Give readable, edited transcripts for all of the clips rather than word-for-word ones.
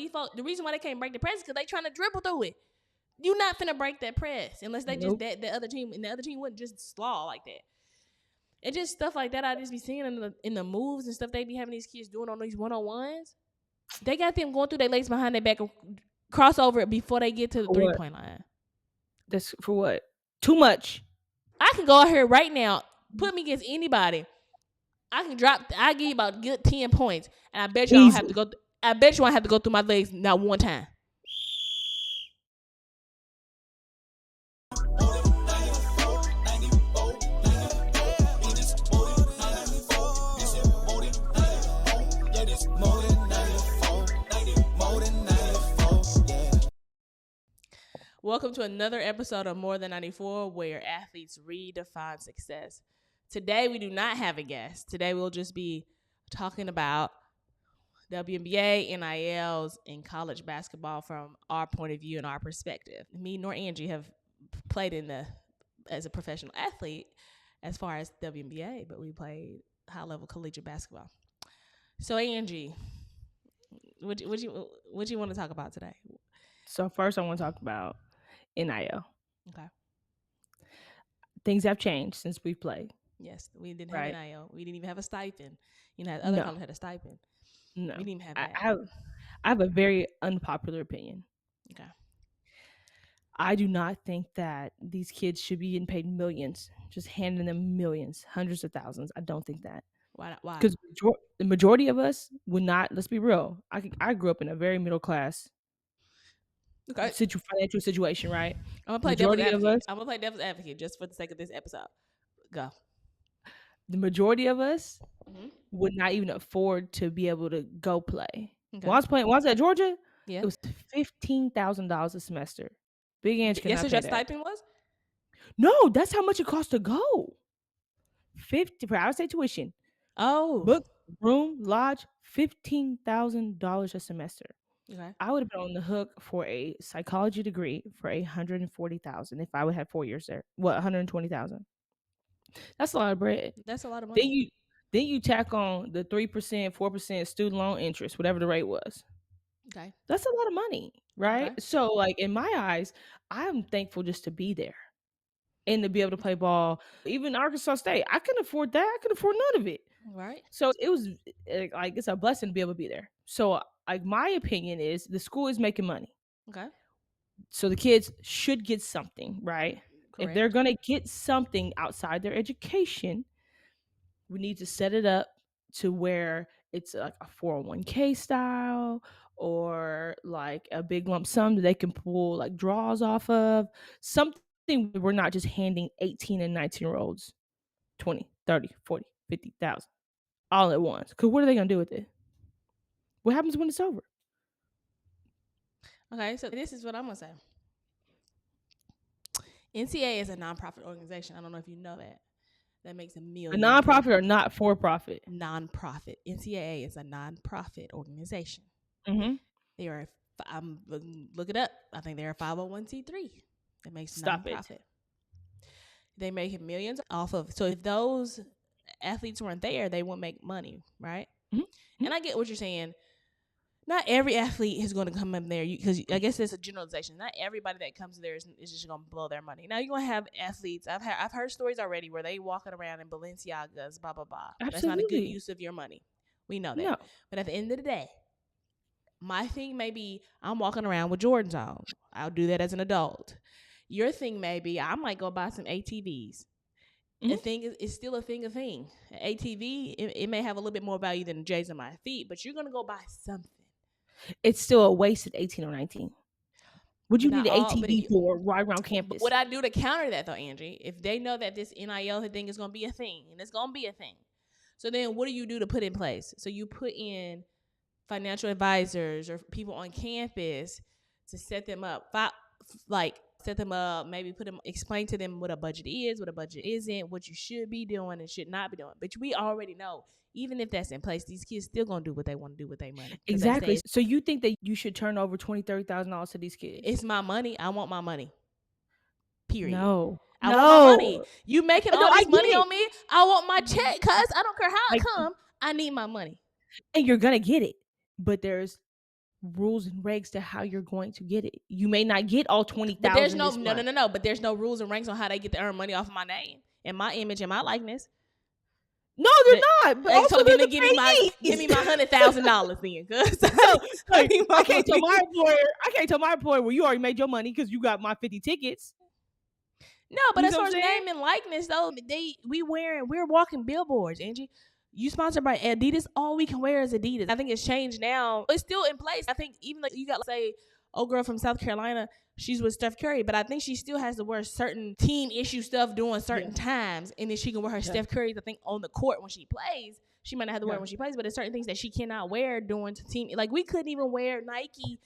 these folks, the reason why they can't break the press is because they trying to dribble through it. You not finna break that press unless they just that the other team, and the other team wouldn't just slaw like that. And just stuff like that I just be seeing in the moves and stuff they be having these kids doing on these 1-on-1s. They got them going through their legs behind their back and crossover before they get to the 3-point line. That's for what? Too much. I can go out here right now, put me against anybody. I give you about good 10 points, and I bet you I don't have to go. I bet you I have to go through my legs not one time. Welcome to another episode of More Than 94, where athletes redefine success. Today, we do not have a guest. Today, we'll just be talking about WNBA, NILs, and college basketball from our point of view and our perspective. Me nor Angie have played as a professional athlete as far as WNBA, but we played high-level collegiate basketball. So, Angie, what you want to talk about today? So first, I want to talk about NIL. Okay. Things have changed since we've played. Yes, we didn't have NIL. We didn't even have a stipend. Other colleges had a stipend. No, we didn't even have that. I have a very unpopular opinion. Okay. I do not think that these kids should be getting paid millions, just handing them millions, hundreds of thousands. I don't think that. Why? Because the majority of us would not. Let's be real. I grew up in a very middle class financial situation, right? I'm gonna play devil's advocate. I'm gonna play devil's advocate just for the sake of this episode. Go. The majority of us would not even afford to be able to go play. Okay. When I was at Georgia, it was $15,000 a semester. Big Ange cannot pay that. That's what your stipend was? No, that's how much it costs to go. $50 for out-of-state tuition. Oh, book, room, lodge, $15,000 a semester. Okay. I would have been on the hook for a psychology degree for $140,000 if I would have 4 years there. What, $120,000? That's a lot of bread. That's a lot of money. Then you tack on the 3%, 4% student loan interest, whatever the rate was. Okay. That's a lot of money, right? Okay. So, like, in my eyes, I'm thankful just to be there and to be able to play ball. Even Arkansas State, I couldn't afford that. I couldn't afford none of it. Right. So it was like, it's a blessing to be able to be there. So, like, my opinion is the school is making money. Okay. So the kids should get something, right? Correct. If they're going to get something outside their education, we need to set it up to where it's like a 401k style or like a big lump sum that they can pull like draws off of. Something we're not just handing 18 and 19-year-olds 20, 30, 40, 50,000 all at once. Because what are they going to do with it? What happens when it's over? Okay, so this is what I'm going to say. NCAA is a nonprofit organization. I don't know if you know that. That makes $1 million. A nonprofit or not for profit? Nonprofit. NCAA is a nonprofit organization. Mm-hmm. They are. Look it up. I think they're a 501c3. That makes nonprofit. They make millions off of. So if those athletes weren't there, they wouldn't make money, right? Mm-hmm. And I get what you're saying. Not every athlete is going to come up there because I guess it's a generalization. Not everybody that comes there is just going to blow their money. Now you're going to have athletes. I've heard stories already where they walking around in Balenciagas, blah blah blah. Absolutely. That's not a good use of your money. We know that. No. But at the end of the day, my thing may be I'm walking around with Jordans on. I'll do that as an adult. Your thing may be I might go buy some ATVs. Mm-hmm. The thing is still a thing. An ATV, it may have a little bit more value than the J's on my feet, but you're going to go buy something. It's still a waste at 18 or 19. Would you need an ATV for right around campus? What I do to counter that, though, Angie, if they know that this NIL thing is going to be a thing, and it's going to be a thing, so then what do you do to put in place? So you put in financial advisors or people on campus to set them up, maybe explain to them what a budget is, what a budget isn't, what you should be doing and should not be doing. But we already know, even if that's in place, these kids still gonna do what they want to do with their money. Exactly. So you think that you should turn over $20,000, $30,000 to these kids? It's my money. I want my money. Period. No. I want my money. You making all this money on me? I want my check, cuz I don't care how it come. I need my money. And you're gonna get it. But there's rules and regs to how you're going to get it. You may not get all 20,000 but there's no this month. no. But there's no rules and ranks on how they get to earn money off of my name and my image and my likeness. No, they're not. But also, so they're then the give me my $100,000 then. I can't tell my employer, well, you already made your money because you got my 50 tickets. No, but as far as name and likeness, though, we're walking billboards, Angie. You sponsored by Adidas, all we can wear is Adidas. I think it's changed now. It's still in place. I think even like you got, say, old girl from South Carolina, she's with Steph Curry, but I think she still has to wear certain team issue stuff during certain times, and then she can wear her Steph Curry's, I think, on the court when she plays. She might not have to wear it when she plays, but there's certain things that she cannot wear during team. Like, we couldn't even wear Nike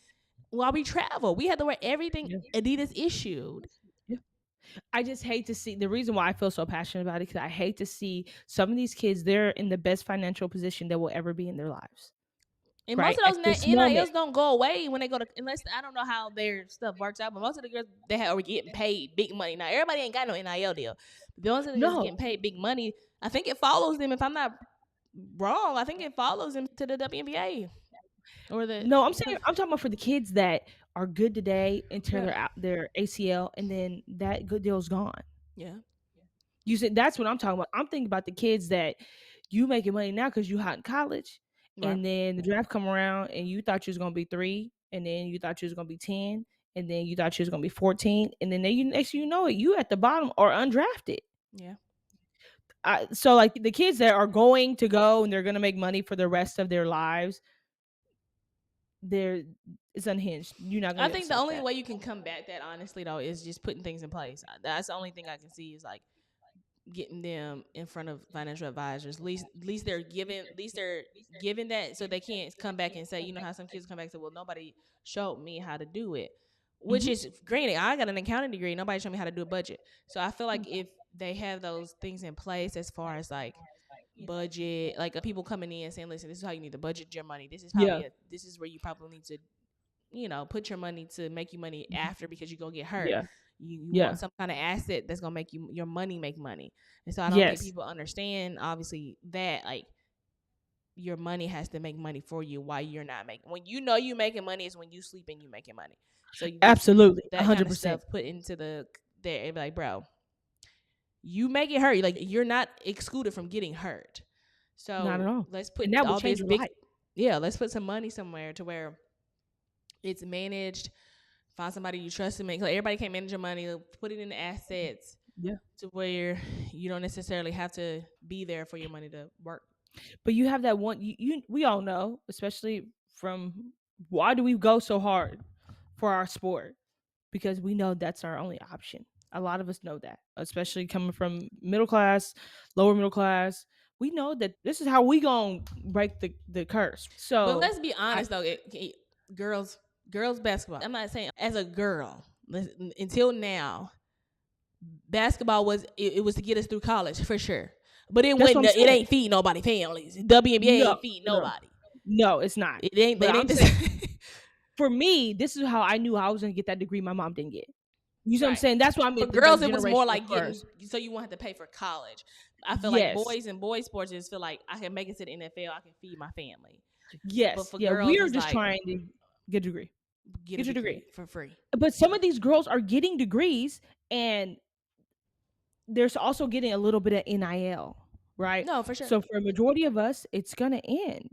while we travel. We had to wear everything Adidas issued. I just hate to see, the reason why I feel so passionate about it, because I hate to see some of these kids, they're in the best financial position they will ever be in their lives. And most of those NILs don't go away when they go to, unless, I don't know how their stuff works out, but most of the girls, are getting paid big money. Now, everybody ain't got no NIL deal. But the ones that are getting paid big money, I think it follows them, if I'm not wrong, I think it follows them to the WNBA. I'm talking about for the kids that are good today and tear their ACL, and then that good deal's gone. Yeah. You said that's what I'm talking about. I'm thinking about the kids that you making money now because you hot in college, and then the draft come around and you thought you was gonna be 3, and then you thought you was gonna be 10, and then you thought you was gonna be 14, and then next you know it, you at the bottom or undrafted. Yeah. So like the kids that are going to go and they're gonna make money for the rest of their lives, it's unhinged. You're not gonna. I think the only way you can combat that, honestly, though, is just putting things in place. That's the only thing I can see is like getting them in front of financial advisors. At least they're given that, so they can't come back and say, you know how some kids come back and say, well, nobody showed me how to do it. Which is granted, I got an accounting degree. Nobody showed me how to do a budget. So I feel like if they have those things in place, as far as like budget, like people coming in and saying, listen, this is how you need to budget your money. This is probably this is where you probably need to, put your money to make you money after, because you're gonna get hurt. You want some kind of asset that's gonna make your money make money. And so I don't think people understand, obviously, that like your money has to make money for you while you're not making. When you know you making money is when you sleep and you making money. So you absolutely that 100% kind of stuff put into there and be like, bro, you make it hurt. Like, you're not excluded from getting hurt. So not at all. Let's put all this big life. Let's put some money somewhere to where it's managed. Find somebody you trust to make. Like, everybody can't manage your money. Put it in assets. To where you don't necessarily have to be there for your money to work. But you have that one. We all know, especially from why do we go so hard for our sport? Because we know that's our only option. A lot of us know that, especially coming from middle class, lower middle class. We know that this is how we gonna break the curse. So, but let's be honest, though, girls basketball. I'm not saying as a girl. Until now, basketball was to get us through college for sure. But it ain't feed nobody families. WNBA ain't feed nobody. No, it's not. It ain't. They ain't. For me, this is how I knew I was gonna get that degree my mom didn't get. You know what I'm saying? That's why I mean. For girls, it was more like getting, so you won't have to pay for college. I feel like boys sports just feel like I can make it to the NFL, I can feed my family. Yes. But for girls, we are just trying to get a degree. Get your degree for free. But some of these girls are getting degrees, and there's also getting a little bit of NIL, right? No, for sure. So for a majority of us, it's gonna end.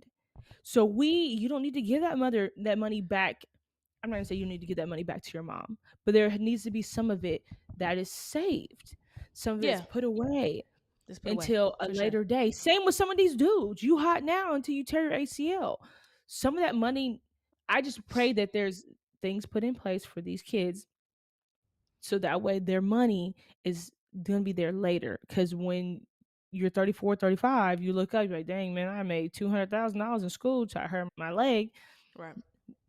So you don't need to give that money back. I'm not gonna say you need to give that money back to your mom, but there needs to be some of it that is saved, some of it's put away until a later day. Same with some of these dudes. You hot now until you tear your ACL. Some of that money, I just pray that there's things put in place for these kids, so that way their money is gonna be there later. Because when you're 34, 35, you look up, you're like, dang, man, I made $200,000 in school till I hurt my leg. Right.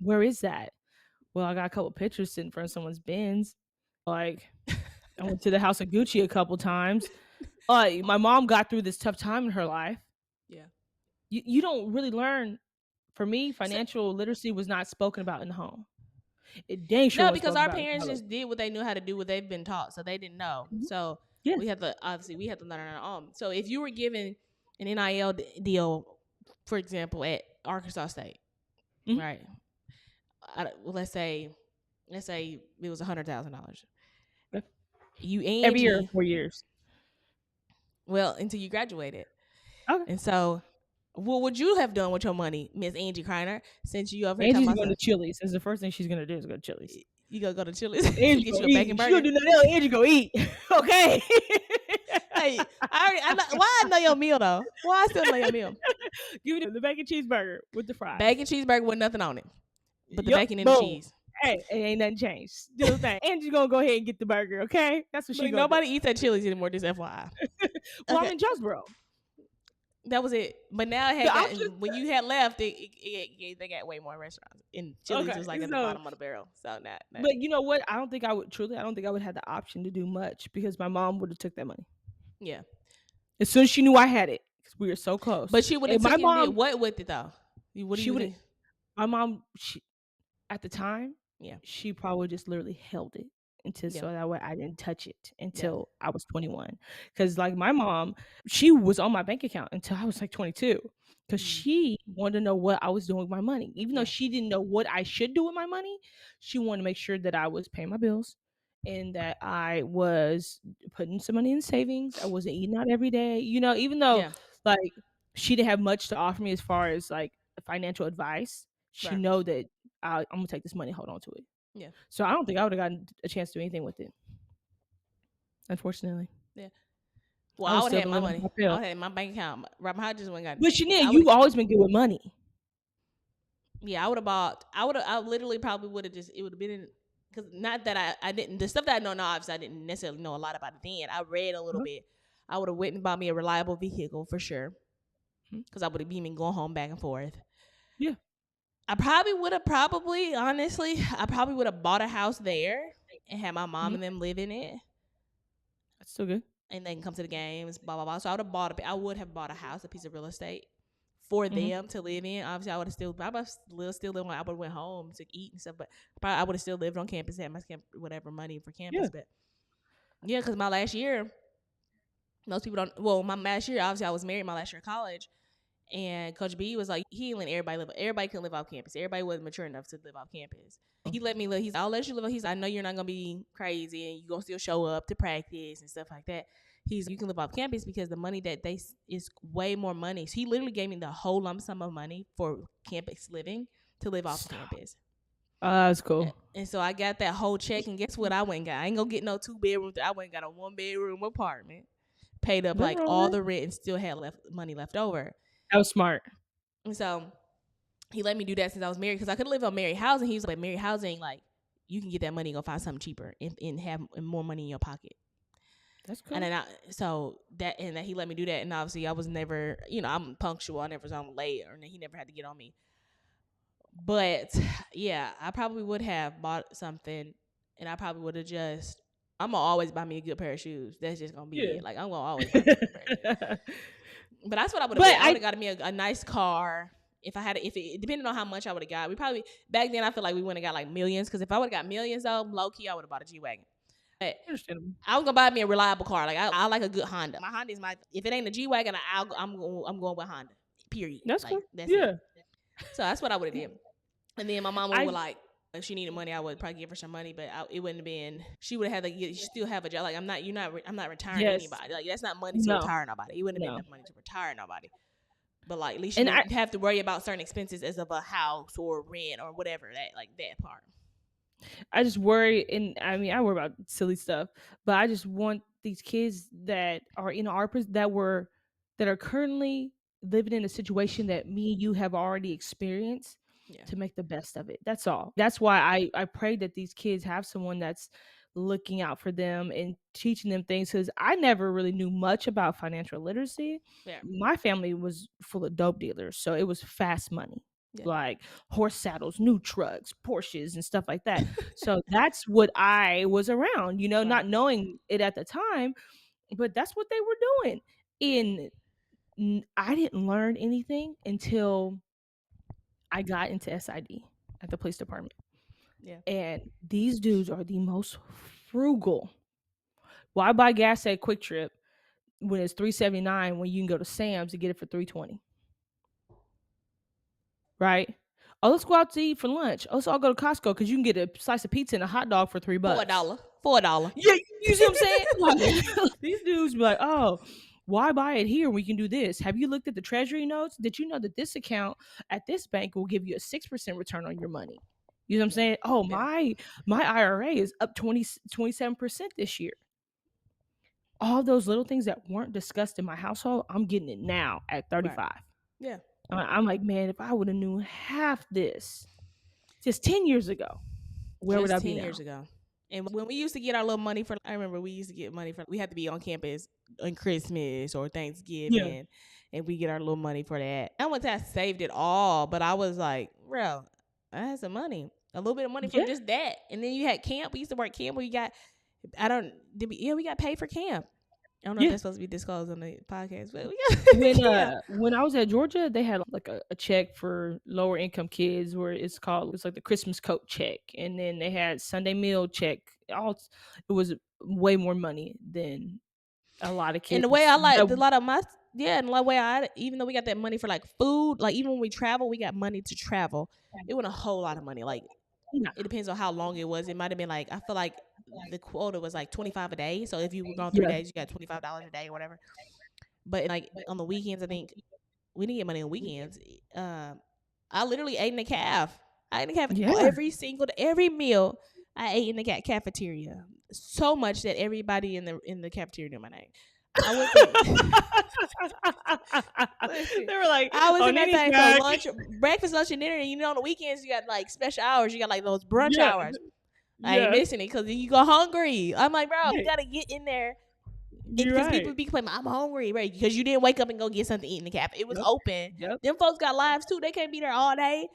Where is that? Well, I got a couple pictures sitting in front of someone's bins. Like, I went to the House of Gucci a couple times. My mom got through this tough time in her life. Yeah. You don't really learn. For me, financial literacy was not spoken about in the home. No, because our parents just did what they knew how to do, what they've been taught, so they didn't know. Mm-hmm. So we had to learn on our own. So if you were given an NIL deal, for example, at Arkansas State, right? let's say it was $100,000. Okay. You Every year, Angie, 4 years. well, until you graduated. Okay. And so, what would you have done with your money, Miss Angie Kreiner, since you over here talking Angie's about going to some? Chili's. That's the first thing she's gonna do is go to Chili's. You gonna go to Chili's to Angie get gonna you a bacon eat. She don't burger? do nothing else. Angie gonna eat. Okay. Hey, I know, why I know your meal though? Why I still know your meal? Give me the bacon cheeseburger with the fries. Bacon cheeseburger with nothing on it, but the Yep. bacon and the Boom. cheese. Hey, it ain't nothing changed. Still the same. Angie's gonna go ahead and get the burger. Okay, that's what she But gonna do. nobody eats at Chili's anymore. Just FYI. Well, I'm Okay, in Jonesboro. that was it. But now it The had option. got when you had left, they got way more restaurants. And Chili's Okay, was like at the so bottom of the barrel. So not. but you know what? I don't think I would have the option to do much because my mom would have took that money. Yeah. As soon as she knew I had it, because we were so close. But she would have And my taken mom, what with it though? What do she you would have. think? My mom, at the time, Yeah. she probably just literally held it until Yeah. so that way I didn't touch it Yeah. until I was 21. Because like my mom, she was on my bank account until I was like 22. Because she wanted to know what I was doing with my money. Even though Yeah. she didn't know what I should do with my money, she wanted to make sure that I was paying my bills and that I was putting some money in savings. I wasn't eating out every day. You know, even though Yeah. like she didn't have much to offer me as far as like financial advice, she Right. know that I'm gonna take this money, hold on to it. Yeah. So I don't think I would have gotten a chance to do anything with it. Unfortunately. Yeah. Well, I I would would have still had been my living off money. my I pill. would have had my bank account. Robert Hodge just went got. But Shania, I you've would. always been good with money. Yeah, I would have bought. I literally probably would have just. It would have been in. Because not that I didn't. The stuff that I know now, obviously, I didn't necessarily know a lot about it then. I read a little Uh-huh. bit. I would have went and bought me a reliable vehicle for sure. Mhm. Because I would have been going home back and forth. Yeah. I probably would have honestly, I probably would have bought a house there and had my mom Mhm. and them live in it. That's still good. And they can come to the games, blah, blah, blah. So I would have bought a house, a piece of real estate for Mhm. them to live in. Obviously, I would have still lived I would have went home to eat and stuff, but probably I would have still lived on campus, had my whatever money for campus. Yeah. But yeah, because my last year, most people don't, well, my last year, obviously I was married my last year of college. And Coach B was like, he didn't let everybody live. Everybody couldn't live off campus. Everybody wasn't mature enough to live off campus. He let me live. I'll let you live. I know you're not gonna be crazy and you're gonna still show up to practice and stuff like that. You can live off campus because the money that they is way more money. So he literally gave me the whole lump sum of money for campus living to live off campus. That's cool. And so I got that whole check, and guess what? I went and got. I ain't gonna get no 2 bedrooms. I went and got a 1 bedroom apartment, paid up like all the rent, and still had money left over. That was smart. And so he let me do that since I was married because I could live on married housing. He was like, married housing, like you can get that money and go find something cheaper and have more money in your pocket. That's cool. And then he let me do that. And obviously I was never, I'm punctual. I never was on late, or he never had to get on me. But yeah, I probably would have bought something, and I probably would have I'm gonna always buy me a good pair of shoes. That's just gonna be it. Like I'm gonna always buy me a good pair of shoes. But that's what I would have. I would have got me a nice car. If I had, depending on how much I would have got, we probably back then I feel like we wouldn't have got like millions. Because if I would have got millions though, low key, I would have bought a G-Wagon. But I was gonna buy me a reliable car. Like I like a good Honda. My Honda is if it ain't a G-Wagon, I'm going with Honda. Period. That's like, cool. That's it. So that's what I would have did. And then my mom would like, if she needed money, I would probably give her some money, but it wouldn't have been. She would have had to still have a job. Like I'm not retiring anybody. Like that's not money to retire nobody. It wouldn't have been enough money to retire nobody. But like at least you didn't have to worry about certain expenses as of a house or rent or whatever that part. I just worry, and I mean I worry about silly stuff, but I just want these kids that are in our that are currently living in a situation that me and you have already experienced. Yeah. To make the best of it. That's all. That's why I pray that these kids have someone that's looking out for them and teaching them things, because I never really knew much about financial literacy. Yeah. My family was full of dope dealers, so it was fast money. Yeah. Like horse saddles, new trucks, Porsches, and stuff like that. So that's what I was around, right. Not knowing it at the time, but that's what they were doing. And I didn't learn anything until I got into SID at the police department. Yeah. And these dudes are the most frugal. Why buy gas at Quick Trip when it's $3.79 when you can go to Sam's and get it for $3.20? Right? Oh, let's go out to eat for lunch. Oh, so I'll go to Costco because you can get a slice of pizza and a hot dog for $3. For $1. Yeah, you see what I'm saying? Like, these dudes be like, oh, why buy it here? We can do this. Have you looked at the treasury notes? Did you know that this account at this bank will give you a 6% return on your money? You know what I'm saying? Oh, my IRA is up 27% this year. All those little things that weren't discussed in my household, I'm getting it now at 35. Right. Yeah. I'm like, man, if I would have knew half this just 10 years ago, where would I be now? 10 years ago. And when we used to get our little money I remember we used to get money we had to be on campus on Christmas or Thanksgiving, and we get our little money for that. I wouldn't say I saved it all, but I was like, bro, I had some money, a little bit of money from just that. And then you had camp. We used to work camp where we got paid for camp. I don't know if that's supposed to be disclosed on the podcast, but when I was at Georgia, they had like a check for lower income kids where it's like the Christmas coat check, and then they had Sunday meal check. It was way more money than a lot of kids. And the way I like a lot of my and the way even though we got that money for like food, like even when we travel, we got money to travel. It wasn't a whole lot of money. Like it depends on how long it was. It might have been like I feel like the quota was like $25 a day. So if you were gone 3 days, you got $25 a day or whatever. But like on the weekends, I think we didn't get money on weekends. I literally ate in the caf. I ate in the caf every meal. I ate in the cafeteria so much that everybody in the cafeteria knew my name. I was they were like, I was in that thing for lunch, breakfast, lunch, and dinner. And you know, on the weekends you got like special hours. You got like those brunch hours. I ain't missing it because you go hungry. I'm like, bro, you gotta get in there. Because people be claiming I'm hungry, right? Because you didn't wake up and go get something to eat in the cafe. It was open. Them folks got lives too. They can't be there all day.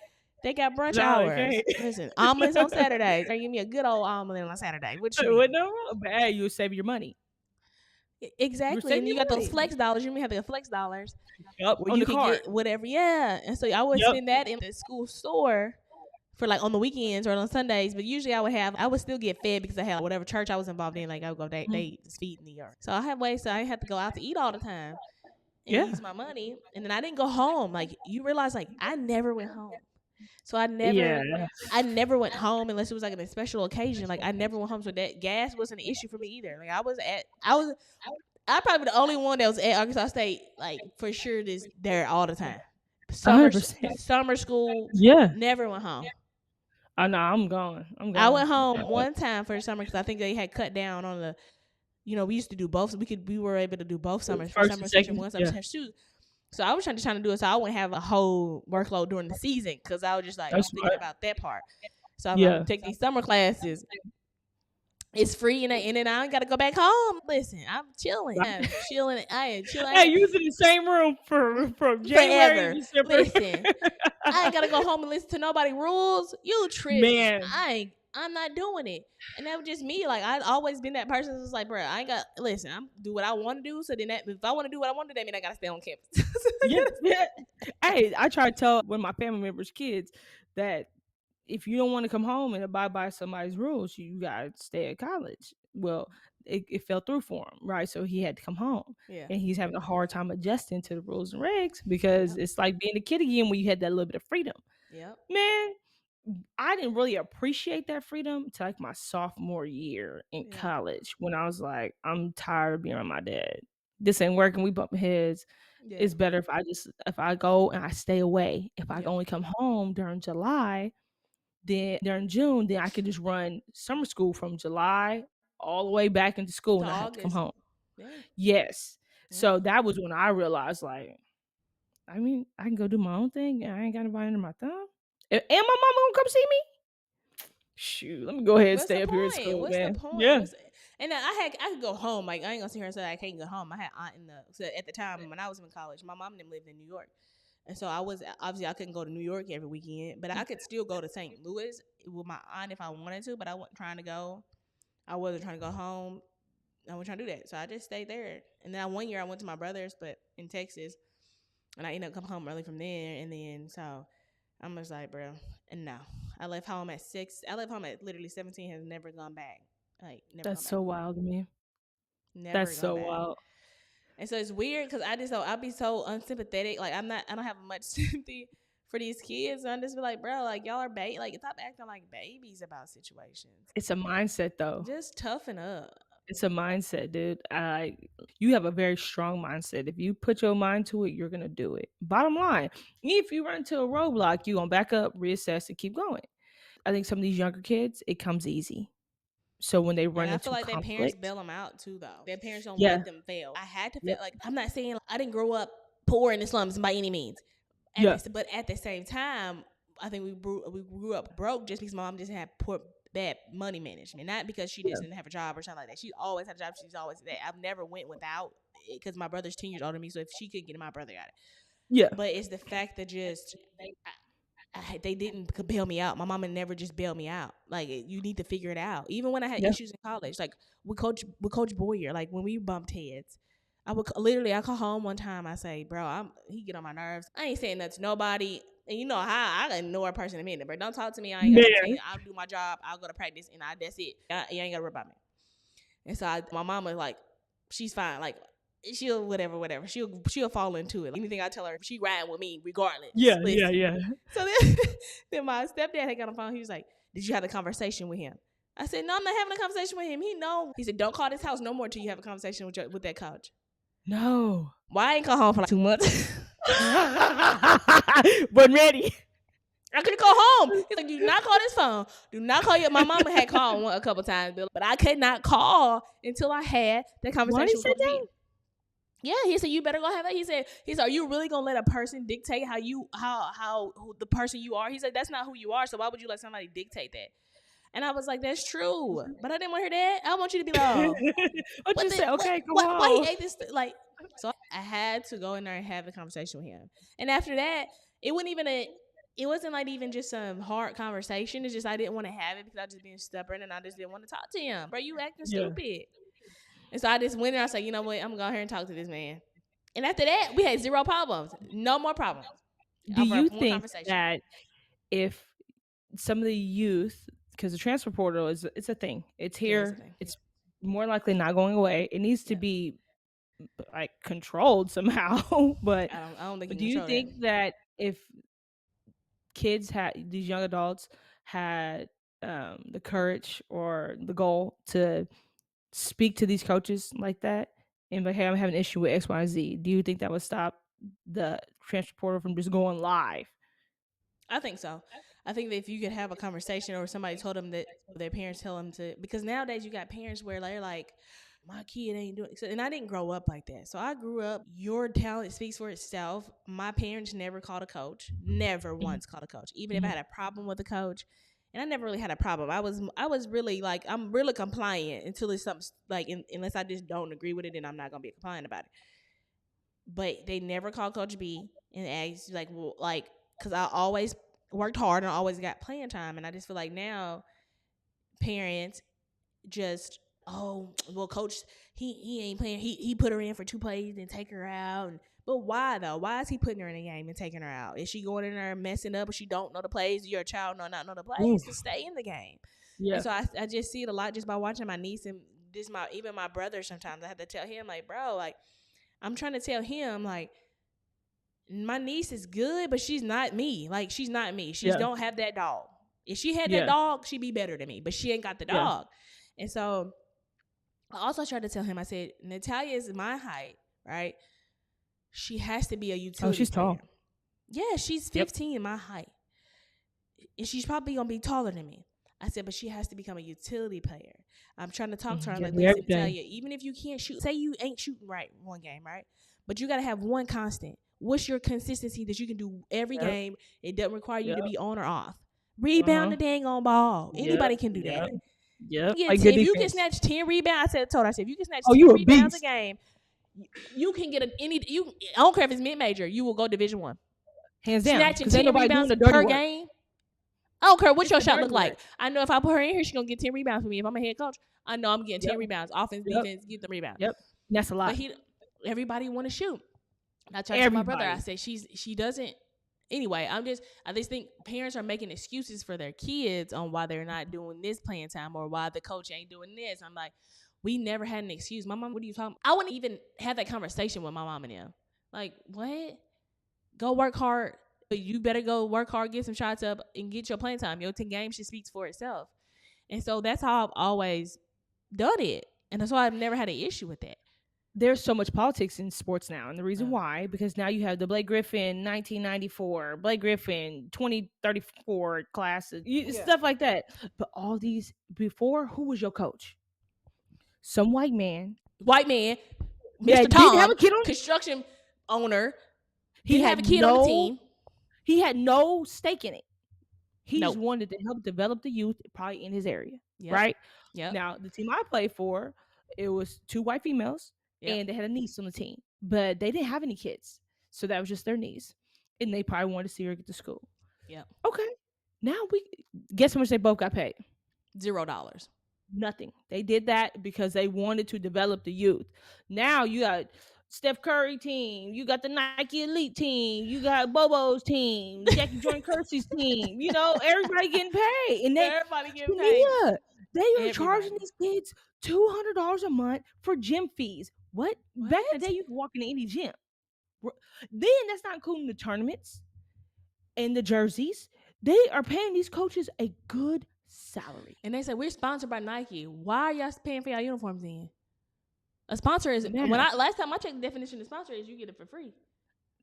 They got brunch hours. Listen, omelets on Saturdays. Or give me a good old omelet on Saturday. What you mean? But you save your money. Exactly. And you got those flex dollars. You may have the flex dollars. Where you can get whatever. Yeah. And so I would spend that in the school store for like on the weekends or on Sundays, but usually I would still get fed because I had whatever church I was involved in. Like I would go, they just feed me, so I had ways, so I had to go out to eat all the time and use my money. And then I didn't go home. Like you realize, like I never went home. So I never went home unless it was like a special occasion. Like I never went home, so that gas wasn't an issue for me either. Like I probably the only one that was at Arkansas State, like for sure, there all the time. Summer school, never went home. Oh no, I'm going. I went home one time for the summer because I think they had cut down on the. We used to do both. We were able to do both summers. For summer session, one summer session. So I was trying to do it so I wouldn't have a whole workload during the season because I was just like thinking about that part. So I'm like, take these summer classes. It's free and then I ain't got to go back home. Listen, I'm chilling. I am chilling. Hey, you was in the same room from January to December. Listen, I ain't got to go home and listen to nobody rules. You tripping. Man. I'm not doing it. And that was just me. Like, I'd always been that person who's like, bro, I ain't got, listen, I'm do what I want to do. So then if I want to do what I want to do, that means I got to stay on campus. Yeah. Hey, I try to tell one of my family members' kids that if you don't want to come home and abide by somebody's rules, you got to stay at college. Well, it fell through for him, right? So he had to come home. Yeah. And he's having a hard time adjusting to the rules and regs because it's like being a kid again when you had that little bit of freedom. Yeah. Man, I didn't really appreciate that freedom until like my sophomore year in college when I was like, I'm tired of being around my dad. This ain't working. We bump heads. Yeah. It's better if I go and I stay away. If I only come home during July, then during June, then I could just run summer school from July all the way back into school and I have to come home. Yeah. Yes. Yeah. So that was when I realized, like, I mean, I can go do my own thing and I ain't got nobody under my thumb. And my mama gonna come see me? Shoot, let me go ahead and stay up here at school, man. What's the point? Yeah. And I could go home. Like I ain't gonna sit here and say I can't go home. I had aunt at the time when I was in college. My mom didn't live in New York, and so I couldn't go to New York every weekend, but I could still go to St. Louis with my aunt if I wanted to. But I wasn't trying to go. I wasn't trying to go home. I wasn't trying to do that, so I just stayed there. And then one year I went to my brother's, but in Texas, and I ended up coming home early from there. And then so. I'm just like, bro, and no. I left home at 6. I left home at literally 17. Has never gone back. Like, never. That's so wild to me. Never. That's so wild. And so it's weird because I'll be so unsympathetic. Like I don't have much sympathy for these kids. And I just be like, bro, like y'all are like stop acting like babies about situations. It's a mindset though. Just toughen up. It's a mindset, dude. You have a very strong mindset. If you put your mind to it, you're gonna do it. Bottom line, if you run into a roadblock, you're gonna back up, reassess, and keep going. I think some of these younger kids, it comes easy. So when they run And I into feel like their parents conflict, bail them out too, though. Their parents don't yeah, let them fail. I had to fail. yep, Like I'm not saying I didn't grow up poor in the slums by any means. yeah, But at the same time, I think we grew up broke just because my mom just had poor bad money management, not because she yeah, didn't have a job or something like that. She always had a job. She's always that. I've never went without because my brother's 10 years older than me. So if she could get it, my brother got it. yeah. But it's the fact that just they didn't bail me out. My mama never just bailed me out. Like you need to figure it out. Even when I had Yeah. issues in college, like with Coach Boyer, like when we bumped heads, I would literally I call home one time. I say, bro, he get on my nerves. I ain't saying nothing to nobody. And you know how I ignore a person in a minute, but don't talk to me. I ain't got to talk to you. I'll do my job. I'll go to practice, and that's it. You ain't got to worry about me. And so my mama like, she's fine. Like she'll whatever. She'll fall into it. Like, anything I tell her, she riding with me regardless. Yeah, Listen. yeah. So then my stepdad had got on the phone. He was like, "Did you have a conversation with him?" I said, "No, I'm not having a conversation with him. He know." He said, "Don't call this house no more till you have a conversation with that coach." No. Why I ain't call home for like 2 months? Wasn't ready. I couldn't go home. He's like, "Do not call this phone. Do not call your." My mama had called a couple times, but I could not call until I had that conversation with Coach B. Yeah, he said you better go have that. He said, "Are you really gonna let a person dictate how the person you are?" He said, "That's not who you are. So why would you let somebody dictate that?" And I was like, "That's true," but I didn't want to hear that. I want you to be like, "Oh, what you say? Okay, come on. why he ate this?" Like, so I had to go in there and have a conversation with him. And after that, it wasn't like even just some hard conversation. It's just I didn't want to have it because I was just being stubborn and I just didn't want to talk to him. Bro, you acting stupid. And so I just went there. I said, "You know what? I'm going to go here and talk to this man." And after that, we had zero problems. No more problems. Do you think that if some of the youth, because the transfer portal it's a thing, it's here, it's more likely not going away. It needs to be like controlled somehow. But I don't think. Do you think that if kids these young adults had the courage or the goal to speak to these coaches like that and like, hey, I'm having an issue with X, Y, Z, do you think that would stop the transfer portal from just going live? I think so. I think that if you could have a conversation or somebody told them that their parents tell them to, because nowadays you got parents where they're like, my kid ain't doing it. And I didn't grow up like that. So I grew up, your talent speaks for itself. My parents never called a coach, never once called a coach, even if I had a problem with a coach. And I never really had a problem. I was really like, I'm really compliant until it's something like, unless I just don't agree with it, then I'm not going to be compliant about it. But they never called Coach B and asked, like, well, like, because I always worked hard and I always got playing time. And I just feel like now parents just, oh, well, coach, he ain't playing. He put her in for 2 plays and take her out. But why though? Why is he putting her in a game and taking her out? Is she going in there messing up or she don't know the plays? Your child not know the plays to stay in the game. Yeah. And so I just see it a lot just by watching my niece and even my brother. Sometimes I have to tell him, like, bro, like, I'm trying to tell him, like, my niece is good, but she's not me. Like, she's not me. She don't have that dog. If she had that dog, she'd be better than me, but she ain't got the dog. And so I also tried to tell him, I said, Natalia is my height, right? She has to be a utility she's player. Tall. Yeah, she's 15 in my height. And she's probably going to be taller than me. I said, but she has to become a utility player. I'm trying to talk to her. I'm like, listen, Natalia, even if you can't shoot, say you ain't shooting right one game, right? But you got to have one constant. What's your consistency that you can do every game? It doesn't require you to be on or off. Rebound the dang on ball. Anybody can do that. Yeah. If you can snatch 10 rebounds, I said, if you can snatch 10 rebounds a game, you can get I don't care if it's mid-major, you will go Division I. Hands down. Snatching 10 rebounds per game. I don't care what your shot look like. I know if I put her in here, she's going to get 10 rebounds for me. If I'm a head coach, I know I'm getting 10 rebounds. Offense, defense, get the rebounds. Yep. That's a lot. But everybody want to shoot. I tried to tell my brother, I said, she doesn't. Anyway, I just think parents are making excuses for their kids on why they're not doing this playing time or why the coach ain't doing this. I'm like, we never had an excuse. My mom, what are you talking about? I wouldn't even have that conversation with my mom and them. Like, what? Go work hard You better go work hard, get some shots up, and get your playing time. Your game should speak for itself. And so that's how I've always done it. And that's why I've never had an issue with that. There's so much politics in sports now. And the reason why, because now you have the Blake Griffin 1994, Blake Griffin 2034 classes, stuff like that. But all these, before, who was your coach? Some white man. Mr. Tom, didn't have a kid on, construction owner. He had a kid on the team. He had no stake in it. He just wanted to help develop the youth, probably in his area, right? Yeah. Now, the team I played for, it was 2 white females, and they had a niece on the team, but they didn't have any kids, so that was just their niece, and they probably wanted to see her get to school. Yeah. Okay. Now guess how much they both got paid? $0. Nothing. They did that because they wanted to develop the youth. Now you got Steph Curry team, you got the Nike Elite team, you got Bobo's team, Jackie Jordan Kersey's team. Everybody getting paid, and everybody getting paid. Yeah, they are charging these kids $200 a month for gym fees. What? Back in the day, you could walk into any gym. Then that's not including the tournaments and the jerseys. They are paying these coaches a good salary. And they said, we're sponsored by Nike. Why are y'all paying for your uniforms then? A sponsor is last time I checked the definition of sponsor is you get it for free.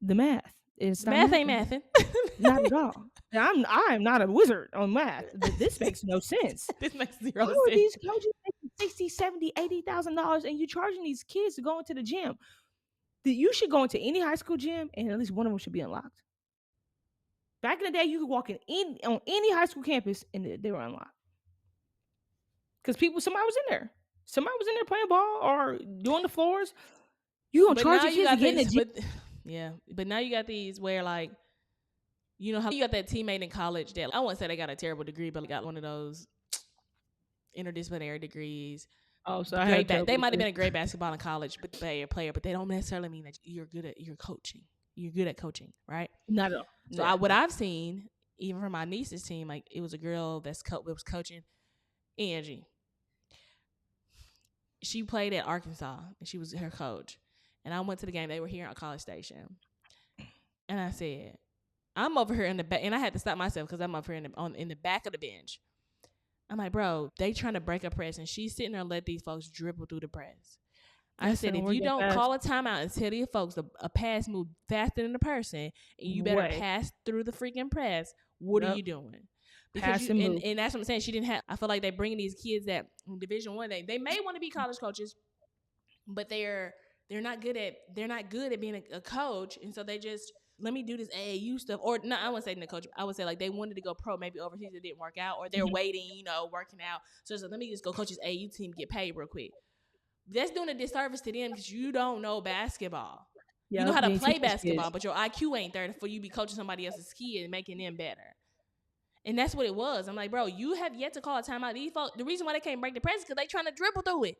The math. It's math ain't mathing. Not at all. I'm not a wizard on math. This makes no sense. This makes zero sense. How are these coaches making $60,000, $70,000, $80,000 and you're charging these kids to go into the gym? You should go into any high school gym and at least one of them should be unlocked. Back in the day, you could walk on any high school campus and they were unlocked. Because somebody was in there. Somebody was in there playing ball or doing the floors. You gonna charge your kids to get in the gym? But now you got these where like, you know how you got that teammate in college that I wouldn't say they got a terrible degree, but got one of those interdisciplinary degrees. Oh, so they might have been a great basketball in college, but they're a player, but they don't necessarily mean that you're good at your coaching. You're good at coaching, right? Not at all. So what I've seen, even from my niece's team, like it was a girl that was coaching, Angie. She played at Arkansas, and she was her coach. And I went to the game. They were here at College Station. And I said, I'm over here in the back. And I had to stop myself because I'm over here in the back of the bench. I'm like, bro, they trying to break a press. And she's sitting there and let these folks dribble through the press. I said, if you don't call a timeout and tell these folks a pass move faster than the person, and you better pass through the freaking press, what are you doing? Because and that's what I'm saying. She didn't have. I feel like they're bringing these kids that in Division I. They may want to be college coaches, but they're not good at being a coach, and so they just let me do this AAU stuff. Or no, I wouldn't say the coach. I would say like they wanted to go pro, maybe overseas it didn't work out, or they're waiting, working out. So it's like, let me just go coach this AAU team, get paid real quick. That's doing a disservice to them because you don't know basketball. You know how to play basketball, but your IQ ain't there for you to be coaching somebody else's kid and making them better. And that's what it was. I'm like, bro, you have yet to call a timeout. These folks, the reason why they can't break the press is because they trying to dribble through it.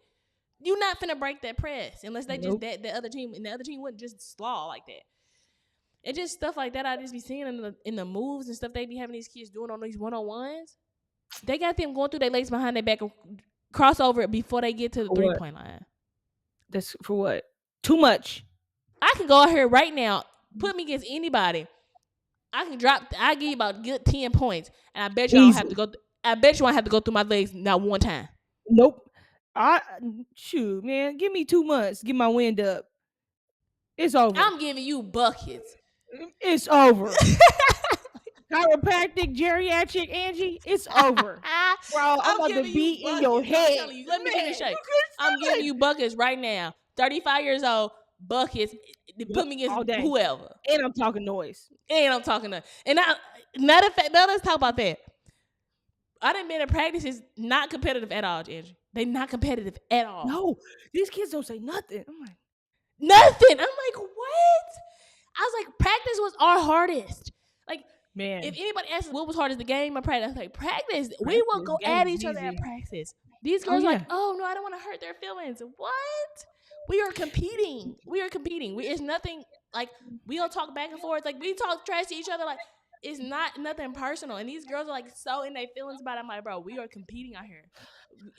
You're not finna break that press unless they just the other team wouldn't just slaw like that. And just stuff like that I just be seeing in the moves and stuff they be having these kids doing on these 1-on-1s. They got them going through their legs behind their back and crossover before they get to the 3-point line. That's for what? Too much. I can go out here right now, put me against anybody. I give you about good 10 points, and I bet you I don't have to go. I bet you I have to go through my legs not one time. Nope. Shoot, man, give me 2 months, get my wind up. It's over. I'm giving you buckets. It's over. Chiropractic, geriatric, Angie, it's over. Bro, I'm about to be in your head. Let me give you a shake. I'm giving you buckets right now. 35 years old, buckets. Put me against whoever. And I'm talking noise. And let's talk about that. I done been in practices not competitive at all, Andrew. They not competitive at all. No, these kids don't say nothing. I'm like, nothing. I'm like, what? I was like, practice was our hardest. Like, man, if anybody asks what was hardest, the game or practice, I was like, practice. We will go at each other at practice. These girls are like, oh no, I don't want to hurt their feelings. What? We are competing. It's nothing like we don't talk back and forth. Like we talk trash to each other. Like it's not nothing personal. And these girls are like so in their feelings about it. I'm like, bro, we are competing out here.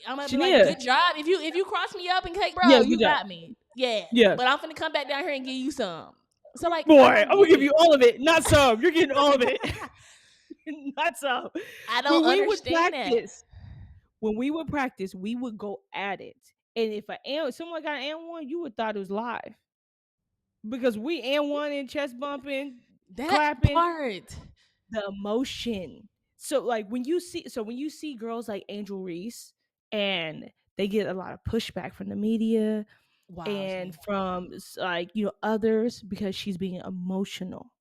I'm gonna be like, good job. If you cross me up and take, bro, you got me. Yeah. But I'm finna come back down here and give you some. So like Boy, I I'm don't gonna get give you it. all of it, not some. You're getting all of it, not some. I don't When we would understand that. practice, we would go at it, and if someone got an and one, you would thought it was live because we and one and chest bumping, That clapping, part. the emotion. When you see girls like Angel Reese and they get a lot of pushback from the media Wows and me. from others because she's being emotional,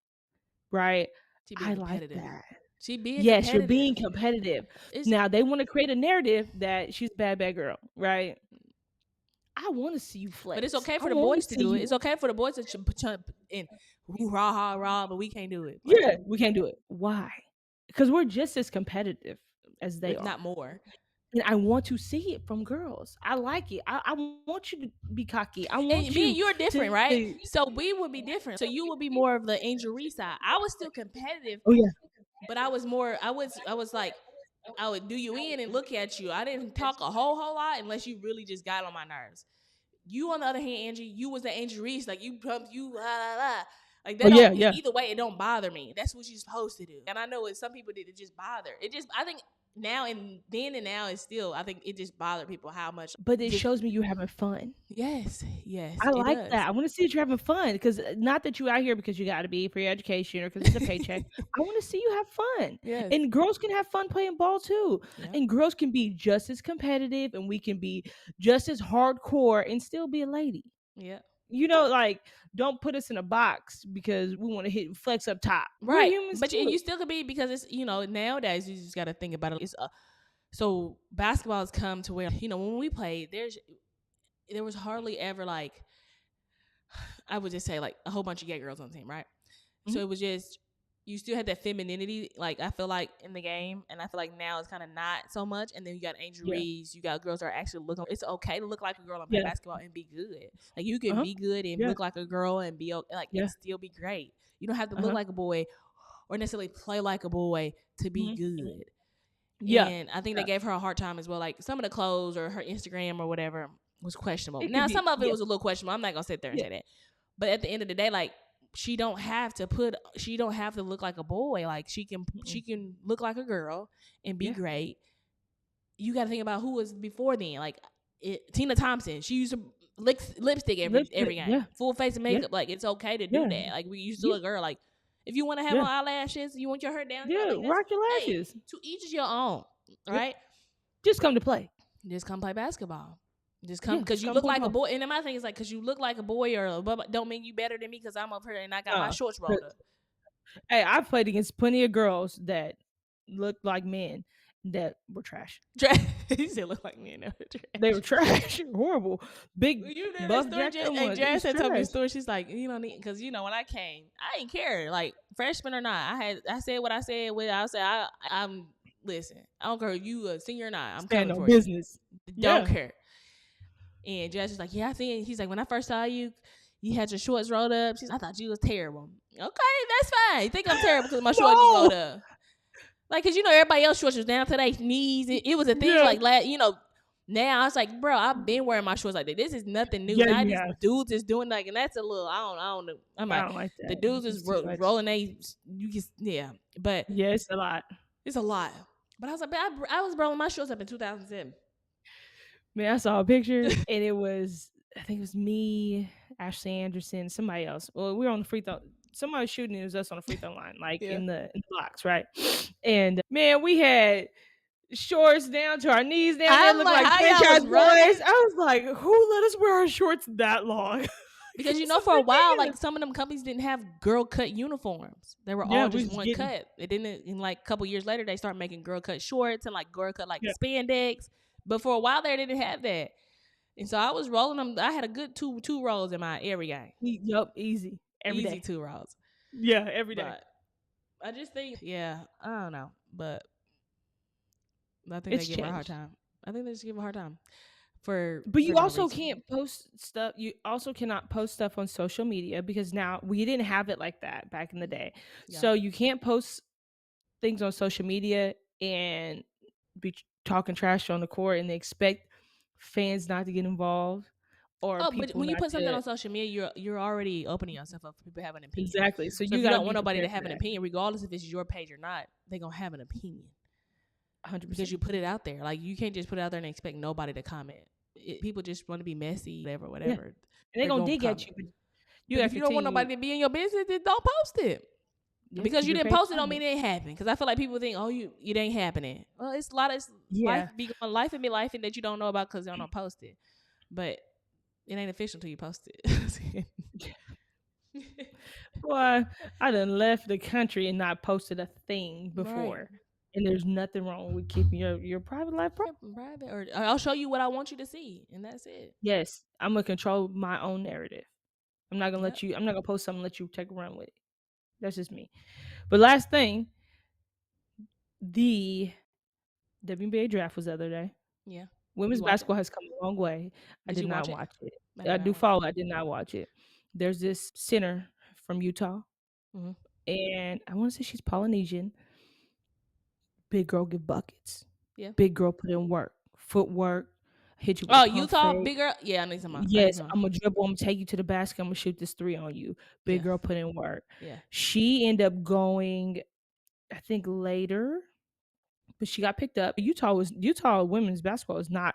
right? She being I like competitive. that. She being Yes, you're being competitive. competitive. It's Now they want to create a narrative that she's a bad girl, right? I want to see you but it's flex. okay I for the want to boys to see do it. you. It's okay for the boys to jump in whoo rah rah rah, but we can't do it. Like Yeah, we can't do it. Why? Because we're just as competitive as they if are. not more. And I want to see it from girls. I like it. I want you to be cocky. I And want me you and you are different, right? to So we would be different. So you would be more of the Angel Reese side. I was still competitive, oh yeah. but I was more. I was like I would do you in and look at you. I didn't talk a whole lot unless you really just got on my nerves. You on the other hand, Angie, you was the Angel Reese, like you pumped you la la la. Like Oh that yeah, don't yeah. either way, it don't bother me. That's what you're supposed to do. And I know it some people did it just bother. It just I think now and then and now is still I think it just bothered people how much But it just shows me you having fun. yes, yes, I it like does. that. I want to see that you're having fun because not that you out here because you got to be for your education or because it's a paycheck. I want to see you have fun. Yes. And girls can have fun playing ball too. Yeah. And girls can be just as competitive and we can be just as hardcore and still be a lady. Yeah. Like don't put us in a box because we want to hit flex up top. We're Right. humans But you too. still could be because it's nowadays you just got to think about it. It's so basketball has come to where when we played there was hardly ever like I would just say like a whole bunch of gay girls on the team, right? So Mhm. it was just you still had that femininity, like I feel like in the game, and I feel like now it's kind of not so much. And then you got Yeah. injuries, you got girls that are actually looking. It's okay to look like a girl and play Yeah. basketball and be good. Like you can Uh-huh. be good and Yeah. look like a girl and be like Yeah. and still be great. You don't have to look Uh-huh. like a boy or necessarily play like a boy to be Mhm. good. Yeah. And I think they Yeah. gave her a hard time as well. Like some of the clothes or her Instagram or whatever was questionable. It could Now be. some of it Yeah. was a little questionable. I'm not gonna sit there and Yeah. say that. But at the end of the day, like she don't have to look like a boy. Like she Mm-mm. can look like a girl and be Yeah. great. You got to think about who was before then. Like Tina Thompson, she used to lipstick every Lipstick. game, Yeah. full face of Yeah. makeup. Like it's okay to do Yeah. that. Like we used to Yeah. a girl. Like if you want to have Yeah. on eyelashes, you want your hair down, Yeah. like that's Rock your hey, lashes. to each is your own, Yeah. right? Just come to play. Just come play basketball. Just come Yeah. because Just you come look play like a ball. boy. And then my thing is like because you look like a boy don't mean you better than me because I'm up here and I got my shorts 'Cause, rolled up. hey, I've played against plenty of girls that looked like men that were trash. He said look like me in the They trash. were trash. Horrible. Big You know that buff story? jacked up Hey, ones. It Jazz was had told me a trash. story. She's like, because when I came, I didn't care, like freshman or not. I said what I said. I said I'm listen. I don't care if you a senior or not. I'm Stand coming on for you. business. Don't Yeah. care. And Jazz is like, yeah, I think he's like when I first saw you, you had your shorts rolled up. I thought you was terrible. Okay, that's fine. You think I'm terrible because my shorts is No. rolled up. Like, cause everybody else shorts was down to their knees. It was a thing Yeah. like now I was like, bro, I've been wearing my shorts like that. This is nothing new. Yeah, Now you these have. dudes is doing like, and that's a little. I don't know. I'm I like, don't like the that. dudes is It's too much. rolling. You can, yeah, but Yeah, it's a lot. it's a lot. But I was like, I was rolling my shorts up in 2007. Man, I saw a picture and it was, I think it was me, Ashley Anderson, somebody else. Well, we were on the free throw. Somebody was shooting. It was us on the free throw line, like Yeah. in the box, right? And man, we had shorts down to our knees down there, I'm look like, like how y'all franchise was boys. running? I was like, who let us wear our shorts that long? Because This is for a while, like ridiculous. some of them companies didn't have girl cut uniforms. They were Yeah, all we just was one getting, cut. It didn't. In like a couple years later, they started making girl cut shorts and like girl cut like yeah, spandex. But for a while there, they didn't have that. And so I was rolling them. I had a good two rolls in my every game. yup, easy every Easy day. two rolls. Yeah, every day. But I just think, yeah, I don't know. But I think they It's give her a hard changed. time. I think they just give her a hard time for But for you no also reason. can't post stuff. You also cannot post stuff on social media because now we didn't have it like that back in the day. Yeah. So you can't post things on social media and be talking trash on the court and expect fans not to get involved or but people when you not put something to on social media, you're already opening yourself up for people to have an opinion. exactly. So So you if you gotta don't want be nobody to prepared for have an that. opinion, regardless if it's your page or not, they're gonna have an opinion 100%. because you put it out there. Like you can't just put it out there and expect nobody to comment. People just want to be messy, Yeah. whatever. And they're They're gonna gonna dig at comment. you, but you But gotta if you don't want continue. nobody to be in your business, then don't post it. Yeah, Because keep you your didn't page post it don't private. mean it ain't happen. Because I feel like people think, oh, it ain't happening. Well, it's a lot of life Yeah. life and be life and that you don't know about because you don't post it. But it ain't official until you post it. Boy, I done left the country and not posted a thing Right. before. And there's nothing wrong with keeping your private life Private, or I'll show you what I want you to see, and that's it. Yes, I'm gonna control my own narrative. I'm not gonna Yep. let you. I'm not gonna post something and let you take a run with it. That's just me. But last thing, the WNBA draft was the other day. Yeah. Women's You watch it? basketball has come a long way. I Did did you not watch it? watch it. I did I not do watch it. follow. I did not watch it. There's this center from Utah, Mm-hmm. and I want to say she's Polynesian. Big girl give buckets. Yeah. Big girl put in work, footwork, hit you with a Oh, pump Utah, fake. bigger. Yeah, I need some. I need Yes, some. I'm gonna dribble. I'm gonna take you to the basket. I'm gonna shoot this three on you. Big Yeah. girl put in work. Yeah. She ended up going, I think later, but she got picked up. Utah women's basketball is not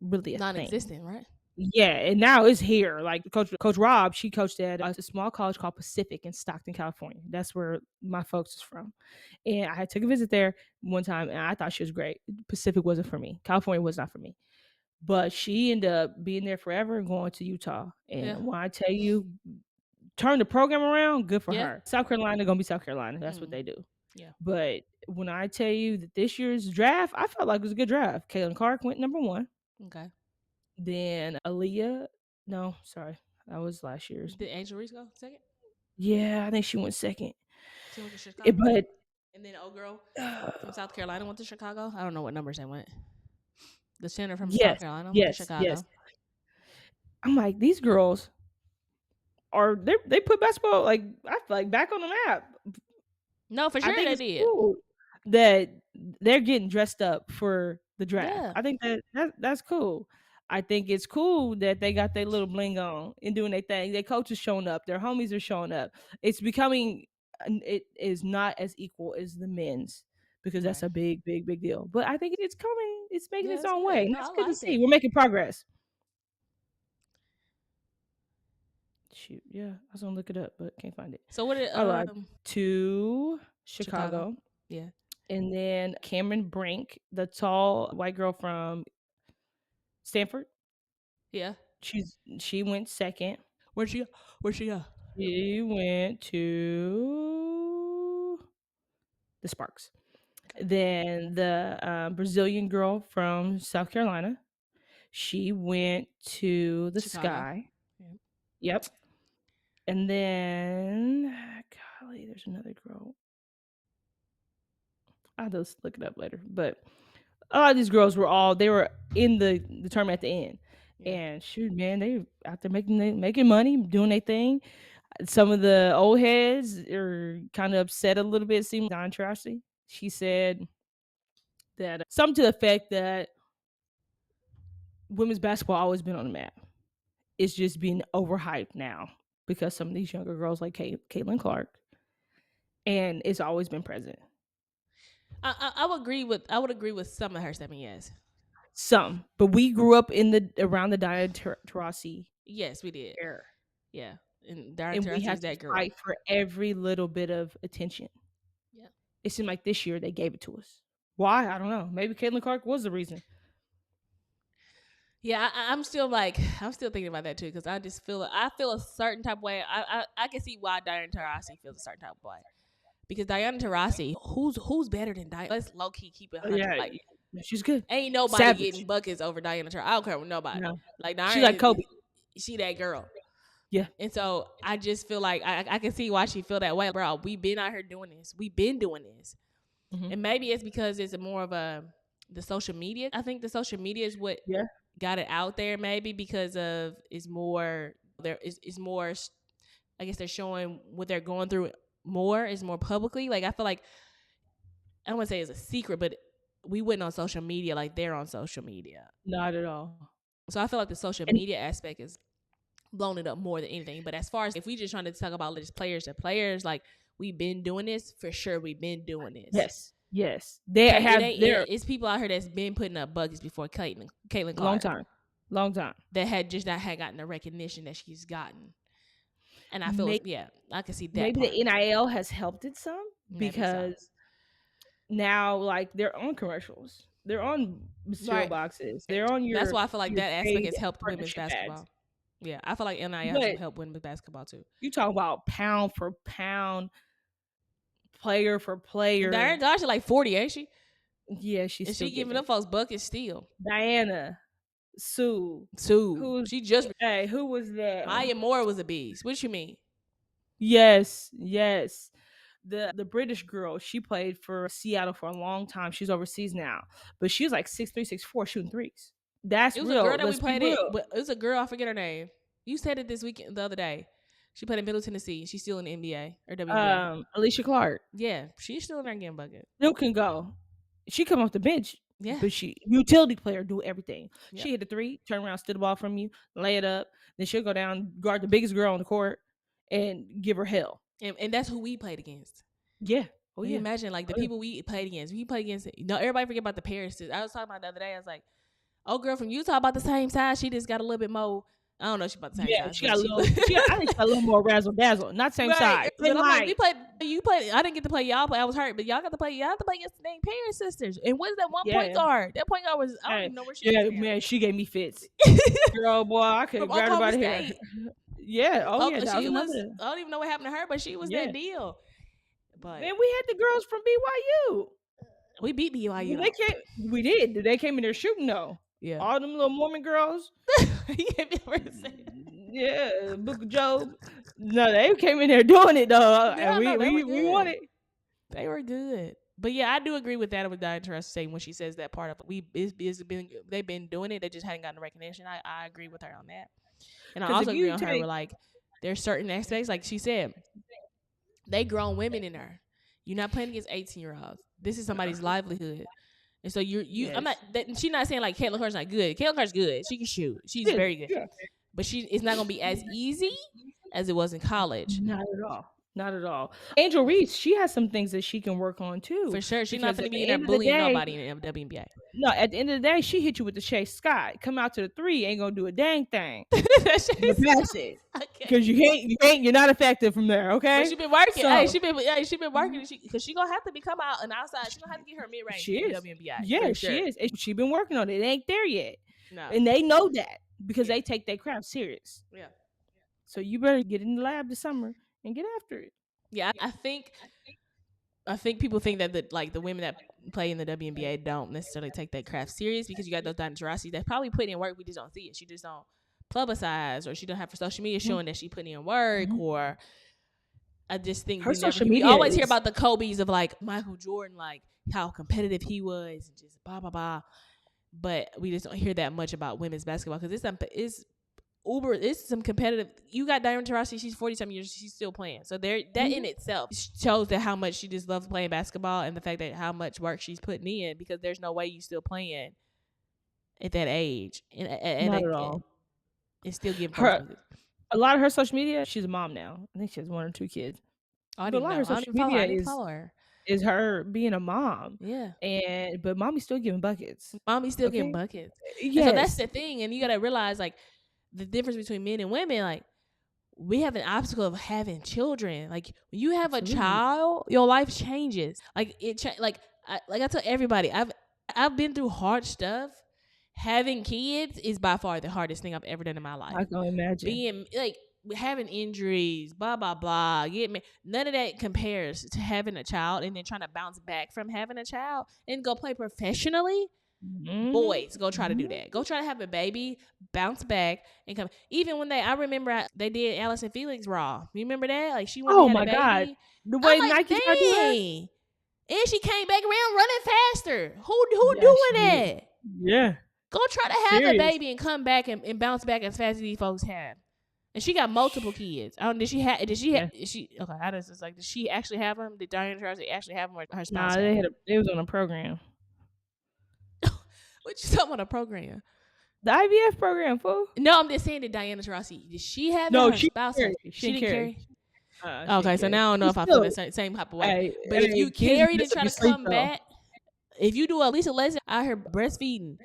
really a thing. Non-existent, right? Yeah, and now it's here. Like Coach Rob, she coached at a small college called Pacific in Stockton, California. That's where my folks is from. And I took a visit there one time, and I thought she was great. Pacific wasn't for me. California was not for me. But she ended up being there forever and going to Utah. Yeah. And when I tell you, turn the program around, good for Yeah. her. South Carolina gonna be South Carolina. That's what Mm. they do. Yeah. But when I tell you that this year's draft, I felt like it was a good draft. Caitlin Clark went number 1. Okay. Then Aaliyah, no, sorry, that was last year's. Did Angel Reese go second? Yeah, I think she went second. She went to Chicago. But And then old girl from South Carolina went to Chicago. I don't know what numbers they went. The center from South yes, Carolina went to yes, yes. Chicago. I'm like, these girls are they put basketball like I feel like back on the map. No, for I sure think they it's did. cool that they're getting dressed up for the draft. Yeah. I think that's cool. I think it's cool that they got their little bling on and doing their thing. Their coaches showing up. Their homies are showing up. It's becoming it is not as equal as the men's because that's Right. a big, big, big deal. But I think it's coming. It's making Yeah, its it's own way. good. And No, that's I good to like see. that. We're making progress. Shoot, yeah, I was gonna look it up, but can't find it. So what did I lied. To Chicago. Yeah. And then Cameron Brink, the tall white girl from Stanford. Yeah. She went second. Where'd she go? She went to the Sparks. Okay. Then the Brazilian girl from South Carolina, she went to the Chicago. Sky. Yeah. Yep. And then, golly, there's another girl. I'll just look it up later. But a lot of these girls they were in the tournament at the end. Yeah. And shoot, man, they out there making money, doing their thing. Some of the old heads are kind of upset a little bit. Seeing Don Trashy, she said that something to the effect that women's basketball always been on the map. It's just being overhyped now because some of these younger girls like Caitlin Clark, and it's always been present. I would agree with some of her statement. Yes. Some, but we grew up around the Diana Taurasi. Yes, we did. Era. Yeah, and we have to fight for every little bit of attention. Yeah. It seemed like this year they gave it to us. Why? I don't know. Maybe Caitlin Clark was the reason. Yeah, I'm still thinking about that too because I feel a certain type of way. I can see why Diana Taurasi feels a certain type of way because Diana Taurasi, who's better than Diana? Let's low key keep it 100. Yeah, like she's good. Ain't nobody Savage. getting buckets over Diana Taurasi. I don't care with nobody. No. Like Diana, She like Kobe. She that girl. Yeah. And so I just feel like I can see why she feel that way, bro. We've been out here doing this. We've been doing this, and maybe it's because it's more of the social media. I think the social media is what got it out there. Maybe because of it's more. I guess they're showing what they're going through more. Is more publicly. Like I feel like I don't want to say it's a secret, but we went on social media like they're on social media. Not at all. So I feel like the social media aspect is blown it up more than anything. But as far as if we just trying to talk about just players to players, like we've been doing this for sure. We've been doing this. Yes. They have it's people out here that's been putting up buckets before Caitlin Clark. Long time. That had just not had gotten the recognition that she's gotten. And I feel I can see that. Maybe part. the NIL has helped it some because now like they're on commercials. They're on cereal boxes. They're on your. That's why I feel like that aspect has helped women's basketball. Ads. Yeah, I feel like NIL has helped women's basketball too. You talk about pound for pound, player for player. Diana Gosh is like 40, ain't she? Yeah, she's. And she giving them folks buckets still. Diana, Sue. She just. Hey, who was that? Maya Moore was a beast. What you mean? Yes. The British girl, she played for Seattle for a long time. She's overseas now, but she was like 6'3", 6'4", shooting threes. That's real. It was a girl that we played it. It was a girl. I forget her name. You said it the other day. She played in Middle Tennessee. She's still in the NBA or WNBA. Alicia Clark. Yeah, she's still in there getting bucket. Still can go. She come off the bench. Yeah, but she utility player, do everything. Yep. She hit a three, turn around, steal the ball from you, lay it up. Then she'll go down, guard the biggest girl on the court, and give her hell. And that's who we played against. Yeah. Oh, yeah. Imagine like the people we played against. We played against. Everybody forget about the Paris. I was talking about the other day. I was like, "Oh, girl from Utah about the same size. She just got a little bit more. I don't know. She about the same size. She got a little. I think she got a little more razzle dazzle. Not same size. But I'm like, we played. You played. I didn't get to play y'all. I was hurt, but y'all got to play. Y'all have to play against the dang Paris sisters. And what's that one point guard? That point guard was. I don't even know where she was. Yeah, man, she gave me fits. Girl, boy, I could grab her by the hair. Yeah. Oh yeah. She was. I don't even know what happened to her, but she was that deal. But man, we had the girls from BYU. We beat BYU. We did. They came in there shooting though. Yeah. All them little Mormon girls. Yeah, Book of Job. No, they came in there doing it though. And we won it. They were good. But yeah, I do agree with that. With Diana Taurasi saying when she says that part of it, they've been doing it. They just hadn't gotten the recognition. I agree with her on that. And I also agree on her with like there's certain aspects, like she said, they grown women in there. You're not playing against 18-year-olds. This is somebody's livelihood. And so I'm not. She's not saying like Caitlin Clark's not good. Caitlin Clark's good. She can shoot. She's very good. Yeah. But it's not gonna be as easy as it was in college. Not at all. Angel Reese, she has some things that she can work on too. For sure, she's not gonna be in there bullying nobody in the WNBA. No, at the end of the day, she hit you with the Shay Scott. Come out to the three, ain't gonna do a dang thing. Pass it. Because you're not effective from there. Okay. But she been working. So, she been working. Because she gonna have to become out and outside. She gonna have to get her mid range. She is. WNBA. Yeah, she is. She been working on it. It ain't there yet. No. And they know that because they take their craft serious. Yeah. So you better get in the lab this summer and get after it. Yeah, I think people think that the women that play in the WNBA don't necessarily take that craft serious because you got those Diana Taurasi that probably put in work. We just don't see it. She just don't publicize, or she don't have her social media showing that she put in work. Or I just think her social media. We always hear about the Kobe's of like Michael Jordan, like how competitive he was, and just blah blah blah. But we just don't hear that much about women's basketball because it's some competitive. You got Diana Taurasi, she's 40-something years, she's still playing. So that in itself shows that how much she just loves playing basketball, and the fact that how much work she's putting in, because there's no way you still playing at that age. And not at all. And still giving her a lot of her social media. She's a mom now. I think she has 1 or 2 kids. I don't follow her. Is her being a mom. Yeah. But mommy's still giving buckets. Mommy's still giving buckets. Yes. So that's the thing. And you got to realize, like, the difference between men and women, like, we have an obstacle of having children. Like, when you have a child, your life changes. Like, I tell everybody, I've been through hard stuff. Having kids is by far the hardest thing I've ever done in my life. I can imagine. Being, like, having injuries, blah, blah, blah. None of that compares to having a child and then trying to bounce back from having a child and go play professionally. Mm-hmm. Boys, go try to do that. Go try to have a baby, bounce back, and come. Even when I remember they did Allison Felix Raw. You remember that? Like, she went and had a baby. God. The way Nike tried to do that. And she came back around running faster. Who doing that? Yeah. Go try to have a baby and come back and bounce back as fast as these folks have. And she got multiple kids. Did she? Okay, I just like, did she actually have them? Did Diana Taurasi actually have them, or her spouse? Nah, they was on a program. What you talking about, a program? The IVF program, fool. No, I'm just saying that Diana Taurasi, did she have that? No, Her she spouse didn't had. carry. She She didn't didn't carry. carry. She didn't Okay, so carry. now I don't know But if I feel the still, same type of way. But if hey, you kids carried and mess up try your to sleep come though. back, if you do at least a lesson out here breastfeeding,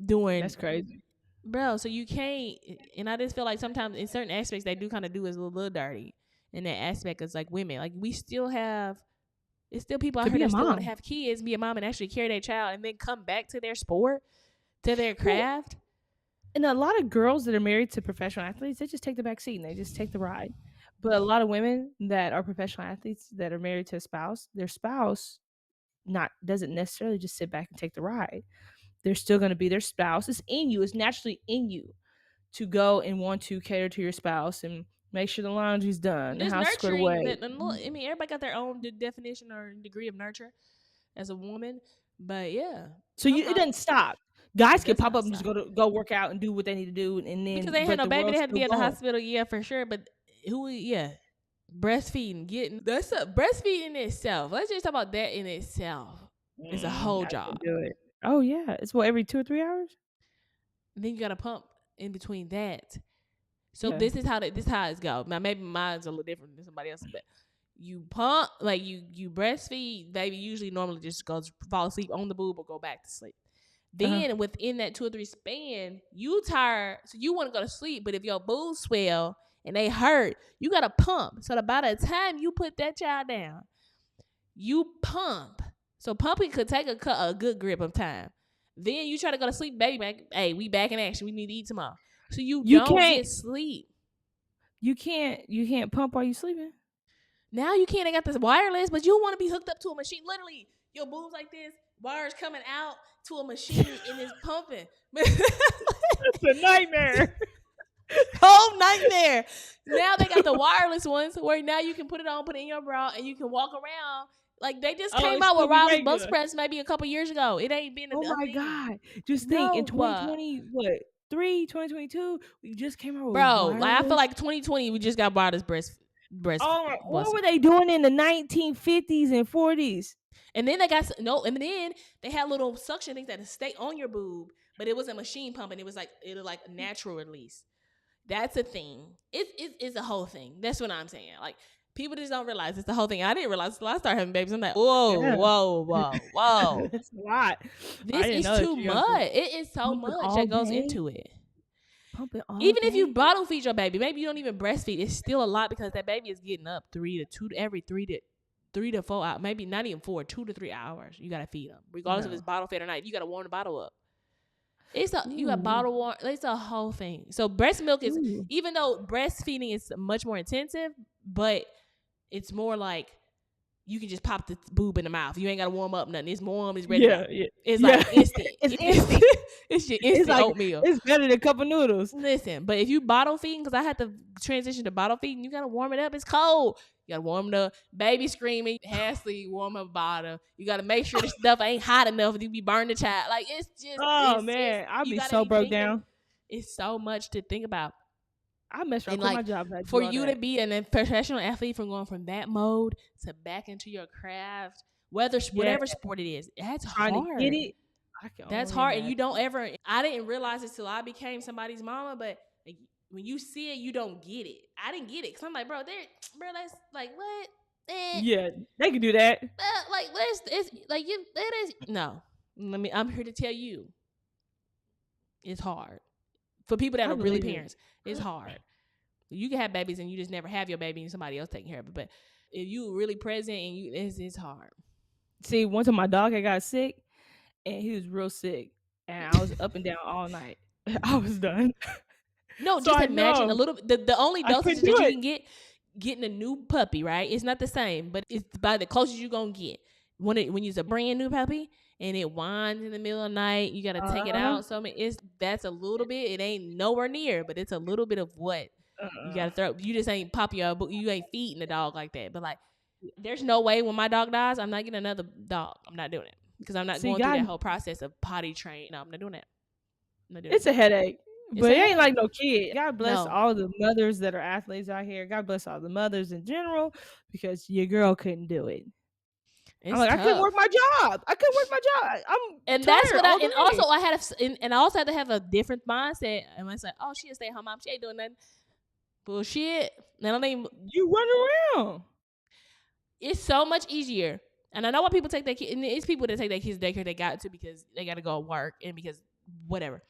doing That's crazy. bro, so you can't. And I just feel like sometimes in certain aspects they do kind of do us a little dirty. In that aspect, it's like women, like we still have. It's still people out To here be a that still want to mom. have kids, be a mom, and actually carry their child, and then come back to their sport, to their Well, craft. and a lot of girls that are married to professional athletes, they just take the back seat and they just take the ride. But a lot of women that are professional athletes that are married to a spouse, their spouse not doesn't necessarily just sit back and take the ride. They're still going to be their spouse. It's in you. It's naturally in you to go and want to cater to your spouse and make sure the laundry's done, the There's house squared nurturing. away. That I mean, everybody got their own definition or degree of nurture as a woman, but yeah, So it doesn't stop. Guys It can does pop not up and just stop go work out and do what they need to do, and because then they had but no the baby. They world's had to still be at the going. hospital, yeah, for sure. But yeah, breastfeeding, getting that's a breastfeeding in itself. Let's just talk about that in itself. It's a whole I job. can do it. Oh yeah, it's what, every 2 or 3 hours. Then you got to pump in between that. So Yeah. this is how it's go. Now maybe mine's a little different than somebody else's, but you pump like you breastfeed. Baby usually normally just goes fall asleep on the boob or go back to sleep. Then within that 2 or 3 span, you tired, so you want to go to sleep. But if your boobs swell and they hurt, you gotta pump. So by the time you put that child down, you pump. So pumping could take a good grip of time. Then you try to go to sleep, baby. Hey, we back in action. We need to eat tomorrow. So you don't get sleep. You can't pump while you sleeping. Now you can't. They got this wireless, but you want to be hooked up to a machine. Literally, your boobs like this, wires coming out to a machine and it's pumping. It's a nightmare. Whole nightmare. Now they got the wireless ones where now you can put it on, put it in your bra, and you can walk around. Like they just came out with wireless bus spreads maybe a couple years ago. It ain't been a Oh my thing. god! Just think in 2020, 2022, we just came out with bro. wireless. Like I feel like 2020, we just got wireless breast. Oh, what were they doing in the 1950s and 40s? And then they got and then they had little suction things that stay on your boob, but it wasn't machine pumping. It was like natural release. That's a thing. It's a whole thing. That's what I'm saying. Like people just don't realize it's the whole thing. I didn't realize until I started having babies. I'm like, whoa. That's a lot. This is too much. It is so much that goes into it. Pumping all Even day? if you bottle feed your baby, maybe you don't even breastfeed. It's still a lot because that baby is getting up 3 to 4 hours, maybe not even 4, 2 to 3 hours. You gotta feed them, regardless if it's bottle fed or not. You gotta warm the bottle up. You got bottle warm. It's a whole thing. So breast milk is, even though breastfeeding is much more intensive, but it's more like you can just pop the boob in the mouth. You ain't gotta warm up nothing. It's warm. It's ready. Yeah. It's like instant. It's instant. It's your instant like, oatmeal. It's better than a cup of noodles. Listen, but if you bottle feeding, because I had to transition to bottle feeding, you gotta warm it up. It's cold. You gotta warm the baby screaming. Hastily warm up bottle. You gotta make sure the stuff ain't hot enough. You be burning the child. Like it's just. Oh man, I'll be so broke down. It's so much to think about. I mess around with my job. For you to be a professional athlete, from going from that mode to back into your craft, whatever sport it is, that's hard. Trying to get it. That's hard, and you don't ever. I didn't realize it till I became somebody's mama, but like, when you see it, you don't get it. I didn't get it because I'm like, bro, that's like what? Yeah, they can do that. It's like you. That is no. I'm here to tell you, it's hard for people that are really parents. It's hard. You can have babies and you just never have your baby and somebody else taking care of it. But if you really present and it's hard. See, one time my dog had got sick. And he was real sick, and I was up and down all night. I was done. No, so just imagine a little. The only dosage that you can getting a new puppy, right? It's not the same, but it's by the closest you're gonna get. When it's a brand new puppy and it whines in the middle of the night, you gotta take it out. So I mean, that's a little bit. It ain't nowhere near, but it's a little bit of what you gotta throw. You just ain't you ain't feeding the dog like that. But like, there's no way when my dog dies, I'm not getting another dog. I'm not doing it. Because I'm not going through that whole process of potty train. No, I'm not doing that. It's a headache. But it ain't like no kid. God bless all the mothers that are athletes out here. God bless all the mothers in general, because your girl couldn't do it. I'm like, tough. I couldn't work my job. I'm tired that's what all day. And also I also had to have a different mindset. And I said, oh, she a stay-at-home mom. She ain't doing nothing. Bullshit. I don't even. You run around. It's so much easier. And I know why people take their kids. And it's people that take their kids to daycare. They got to because they got to go work and because whatever.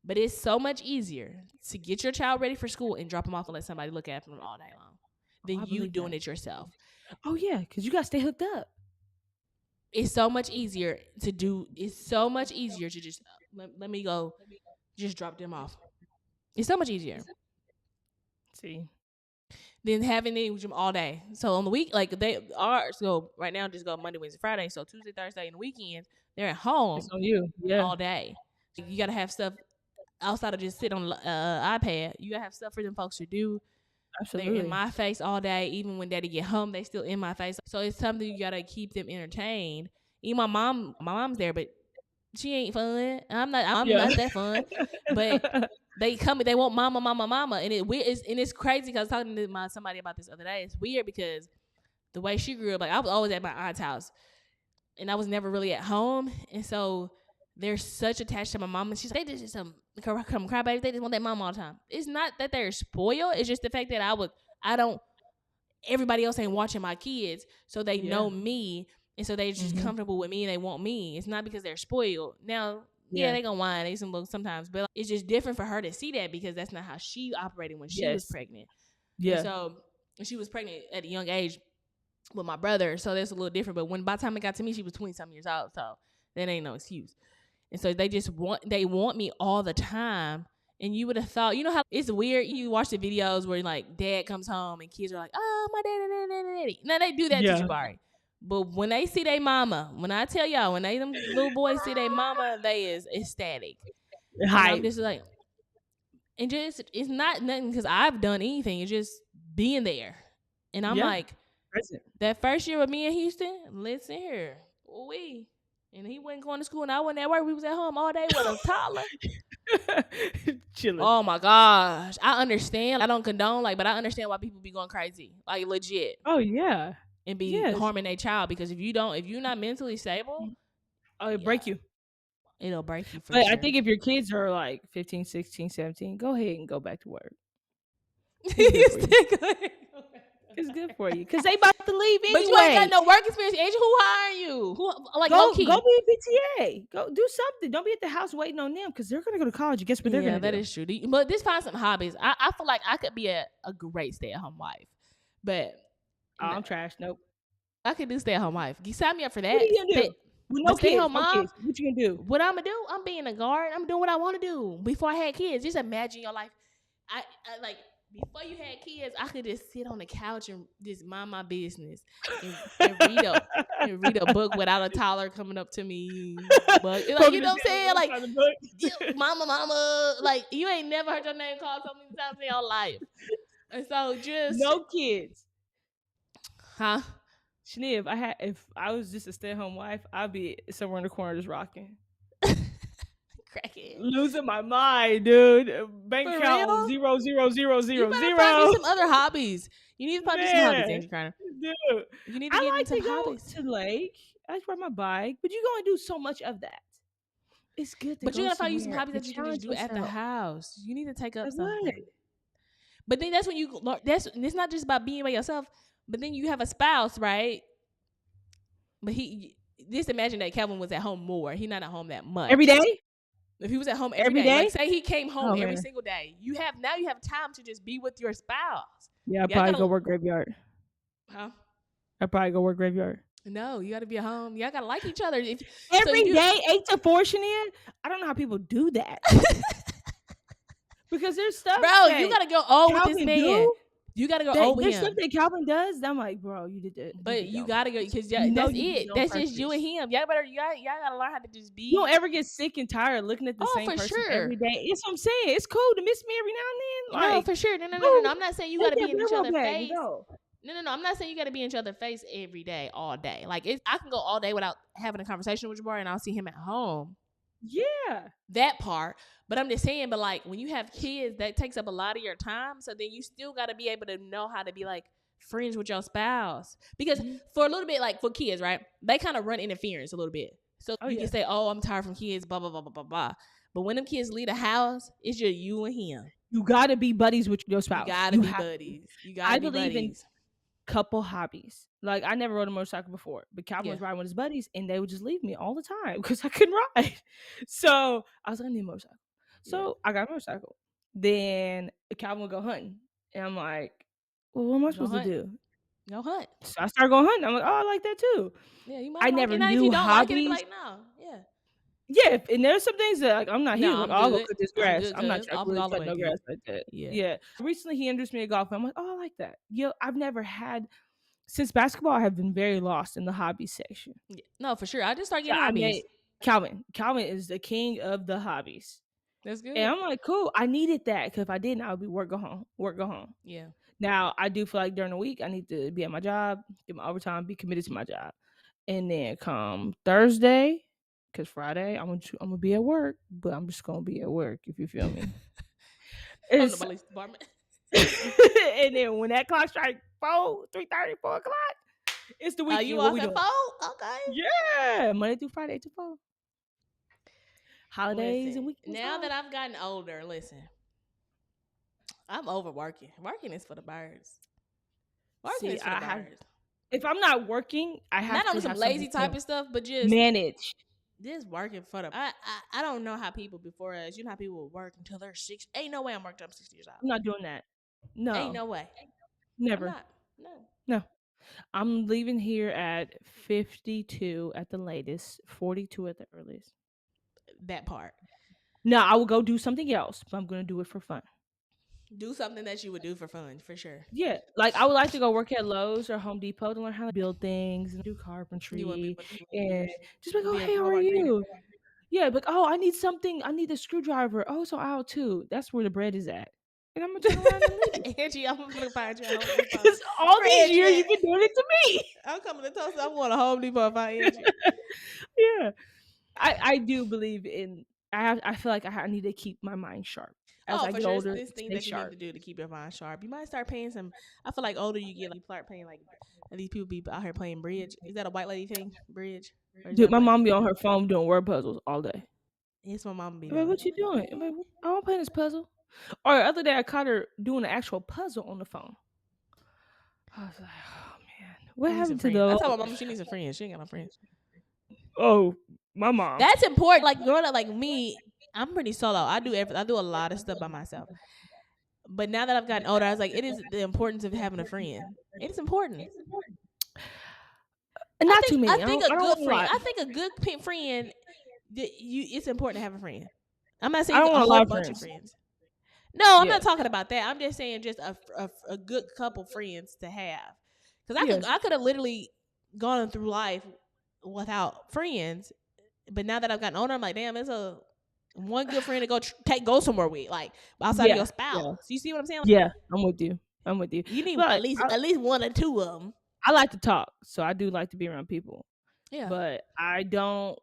But it's so much easier to get your child ready for school and drop them off and let somebody look after them all day long than you doing it yourself. Oh, yeah, because you got to stay hooked up. It's so much easier to do. It's so much easier to just, let me go, just drop them off. It's so much easier. See. Than having it with them all day. So on the week, like they are, so right now just go Monday, Wednesday, Friday. So Tuesday, Thursday, and the weekends, they're at home it's on you. Yeah. all day. You got to have stuff outside of just sit on the iPad. You got to have stuff for them folks to do. Absolutely. They're in my face all day. Even when daddy get home, they still in my face. So it's something you got to keep them entertained. Even my mom's there, but she ain't fun. I'm not that fun. But they want mama. And it's crazy because I was talking to somebody about this the other day. It's weird because the way she grew up, like I was always at my aunt's house. And I was never really at home. And so they're such attached to my mom. And she's like, they just some crybabies. They just want that mom all the time. It's not that they're spoiled. It's just the fact that everybody else ain't watching my kids. So they know me. And so they're just comfortable with me and they want me. It's not because they're spoiled. Now, they gonna whine. They sometimes. But it's just different for her to see that because that's not how she operated when she was pregnant. Yeah. And so she was pregnant at a young age with my brother. So that's a little different. But by the time it got to me, she was 20-something years old. So that ain't no excuse. And so they want me all the time. And you would have thought, you know how it's weird. You watch the videos where like dad comes home and kids are like, oh, my daddy. Now they do that to Jabari. But when they see their mama, when I tell y'all, when them little boys see their mama, they is ecstatic. And I'm just like, and just it's not nothing because I've done anything. It's just being there. And I'm like, that first year with me in Houston, listen here, and he wasn't going to school and I wasn't at work. We was at home all day with a toddler. Chilling. Oh my gosh. I understand. I don't condone, but I understand why people be going crazy. Like legit. Oh yeah. And be harming their child because if you're not mentally stable, it'll break you. It'll break you for sure. I think if your kids are like 15, 16, 17, go ahead and go back to work. It's good for you because they about to leave anyway. But you ain't got no work experience. Angel, who hiring you? Go be a PTA. Go do something. Don't be at the house waiting on them because they're gonna go to college. Guess what they're gonna do? Yeah, that is true. But just find some hobbies. I feel like I could be a great stay-at-home wife, but I'm trash. Nope. I could do stay-at-home wife. You sign me up for that. What are you gonna do? No kids, mom. Kids. What you gonna do? What I'm gonna do? I'm being a guard. I'm doing what I want to do. Before I had kids, just imagine your life. I like. Before you had kids, I could just sit on the couch and just mind my business and read a book without a toddler coming up to me. But you know what I'm saying? Like, mama, like you ain't never heard your name called so many times in your life. And so just no kids. Huh? Shaniv, if I was just a stay-at-home wife, I'd be somewhere in the corner just rocking. Crackhead. Losing my mind, dude. Bank account 0, 0, 0, 0, 0. Find some other hobbies. You need to find some hobbies, Andrew Carter. Dude, you need to get into hobbies. To lake. I like to ride my bike, but you gonna do so much of that. It's good. But you gotta find you some hobbies that you can just do at the house. You need to take up something. But then that's when you learn. It's not just about being by yourself. But then you have a spouse, right? But just imagine that Calvin was at home more. He's not at home that much every day. If he was at home every day, like say he came home every single day, now you have time to just be with your spouse. Yeah, I'd probably go work graveyard. Huh? I'd probably go work graveyard. No, you got to be at home. Y'all got to like each other. Every day, 8 to 4, Shania. I don't know how people do that. Because there's stuff. Bro, you got to go with this man. You got to go over him. There's stuff that Calvin does. I'm like, bro, you did that. But you got to go because that's it. That's just you and him. Y'all got to learn how to just be. You don't ever get sick and tired looking at the same person every day. That's what I'm saying. It's cool to miss me every now and then. No, for sure. No. I'm not saying you got to be in each other's face. No. I'm not saying you got to be in each other's face every day, all day. Like I can go all day without having a conversation with Jabari and I'll see him at home. Yeah. That part. But I'm just saying, but like when you have kids, that takes up a lot of your time. So then you still got to be able to know how to be like, friends with your spouse. Because for a little bit, like for kids, right? They kind of run interference a little bit. So you can say, oh, I'm tired from kids, blah, blah, blah, blah, blah, blah. But when them kids leave the house, it's just you and him. You gotta be buddies with your spouse. You gotta be buddies. You gotta be buddies. In couple hobbies. Like, I never rode a motorcycle before, but Calvin was riding with his buddies, and they would just leave me all the time because I couldn't ride. So I was like, I need a motorcycle. So I got a motorcycle. Then Calvin would go hunting, and I'm like, well, what am I supposed to do? Go hunt. So I started going hunting. I'm like, oh, I like that too. Yeah, you might. I never knew if you don't hobbies. like it, like no, yeah. Yeah, and there's some things that like, I'm not here. Like, I'll go cut this grass. I'm not trying to cut no grass like that. Yeah. Recently, he introduced me to golf. I'm like, oh, I like that. I've never had. Since basketball, I have been very lost in the hobby section. Yeah. No, for sure. I just started getting hobbies. Calvin is the king of the hobbies. That's good. And I'm like, cool. I needed that because if I didn't, I would be work, go home. Yeah. Now, I do feel like during the week, I need to be at my job, get my overtime, be committed to my job. And then come Thursday, because Friday, I'm gonna be at work, but I'm just going to be at work, if you feel me. From the police department. And then when that clock strikes 3:30, 4 o'clock, it's the weekend. You off at 4? Okay. Yeah, Monday through Friday to 4. Holidays and weekends. Now that I've gotten older, listen, I'm over working. Working is for the birds. Working is for the birds. If I'm not working, I have not on some lazy type of stuff, but just manage. Just working for the. I don't know how people before us. You know how people will work until they're 6. Ain't no way I'm working. I'm 60 years old. I'm not doing that. No. Ain't no way. Never. No. I'm leaving here at 52 at the latest, 42 at the earliest. That part. No, I will go do something else, but I'm going to do it for fun. Do something that you would do for fun, for sure. Yeah, like I would like to go work at Lowe's or Home Depot to learn how to build things and do carpentry and just like, oh, hey, how are you? Yeah, but oh, I need something. I need a screwdriver. Oh, so aisle 2. That's where the bread is at. And I'm gonna turn around and leave. Angie, I'm gonna find you a Home Depot. Because all these years you've been doing it to me. I'm coming to Tulsa. I'm going to Home Depot if I Angie. Yeah, I do believe in. I feel like I need to keep my mind sharp. As I get older, this thing that you need to do to keep your mind sharp. You might start paying some. I feel like older you get, like you start paying like these people be out here playing bridge. Is that a white lady thing? Bridge? Dude, my mom be on her phone doing word puzzles all day. Yes, my mom be. Like, what you doing? I'm like, I'm playing this puzzle. Or the other day, I caught her doing an actual puzzle on the phone. I was like, oh man, what happened to those? I told my mom she needs a friend. She ain't got no friends. Oh, my mom. That's important. Like growing up, like me, I'm pretty solo. I do a lot of stuff by myself. But now that I've gotten older, I was like, it is the importance of having a friend. It is important. And not too many. I think a good friend. I think a good friend. It's important to have a friend. I'm not saying a whole bunch of friends. No, I'm not talking about that. I'm just saying just a good couple friends to have. Because I could have literally gone through life without friends, but now that I've gotten older, I'm like, damn, it's one good friend to go somewhere with, like outside of your spouse. Yeah. You see what I'm saying? Like, yeah, I'm with you. You need at least one or two of them. I like to talk, so I do like to be around people. Yeah. But I don't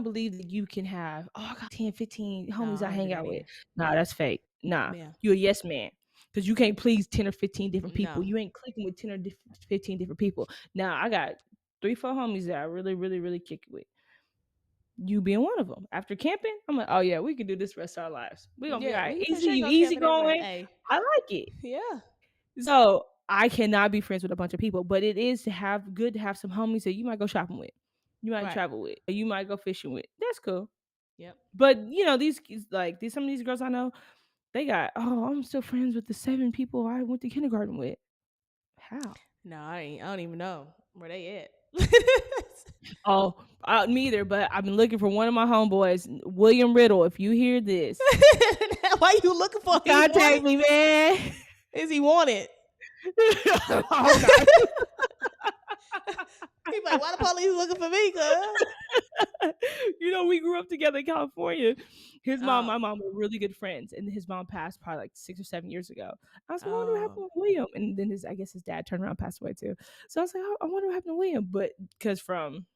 believe that you can have, I got 10, 15 homies I hang out with. Nah, that's fake. Nah. Yeah. You're a yes man. Because you can't please 10 or 15 different people. No. You ain't clicking with 10 or 15 different people. Now, I got 3, 4 homies that I really, really, really kick it with. You being one of them. After camping, I'm like, oh yeah, we can do this rest of our lives. We're going to be all right. Easy going. Hey. I like it. Yeah. So I cannot be friends with a bunch of people, but it is good to have some homies that you might go shopping with. You might travel with. Or you might go fishing with. That's cool. Yep. But some of these girls I know, they got, I'm still friends with the 7 people I went to kindergarten with. How? No, I don't even know where they at. Me either, but I've been looking for one of my homeboys, William Riddle. If you hear this, why you looking for him? Contact me, man. Is he wanted? He's like, why the police looking for me, cuz? We grew up together in California. His mom, my mom were really good friends, and his mom passed probably like 6 or 7 years ago. I was like, I wonder what happened with William, and then his dad turned around and passed away too. So I was like, I wonder what happened to William, but because from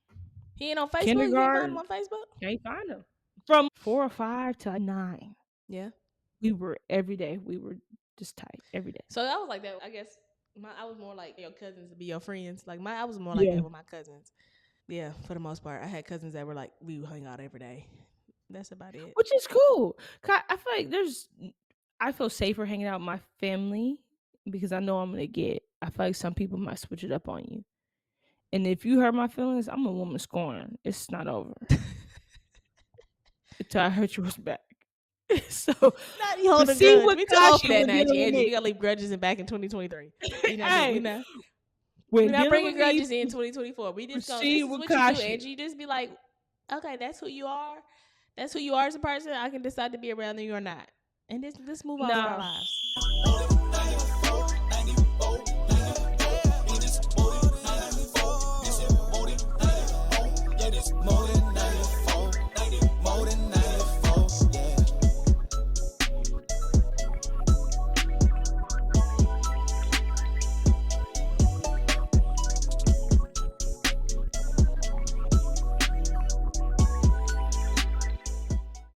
he ain't on Facebook. You can't find him on Facebook. Can't find him. From 4 or 5 to 9. Yeah, we were every day. We were just tight every day. So that was like that. I guess I was more like your cousins to be your friends. Like I was more like that with my cousins. Yeah, for the most part, I had cousins that were like we would hang out every day. That's about it. Which is cool. I feel like I feel safer hanging out with my family because I know I'm gonna get. I feel like some people might switch it up on you, and if you hurt my feelings, I'm a woman scorn. It's not over until I hurt yours back. So, not you holding see grudge. what We too old for Kashi that when now, dealing with Angie. We me. gotta leave grudges in back in 2023. We not Hey, we're when not dealing bringing with me, grudges in 2024. We just gonna. proceed This is with what you do, caution. Angie. You just be like, okay, that's who you are. That's who you are as a person. I can decide to be around you or not, and let's move on with our Nah, lives.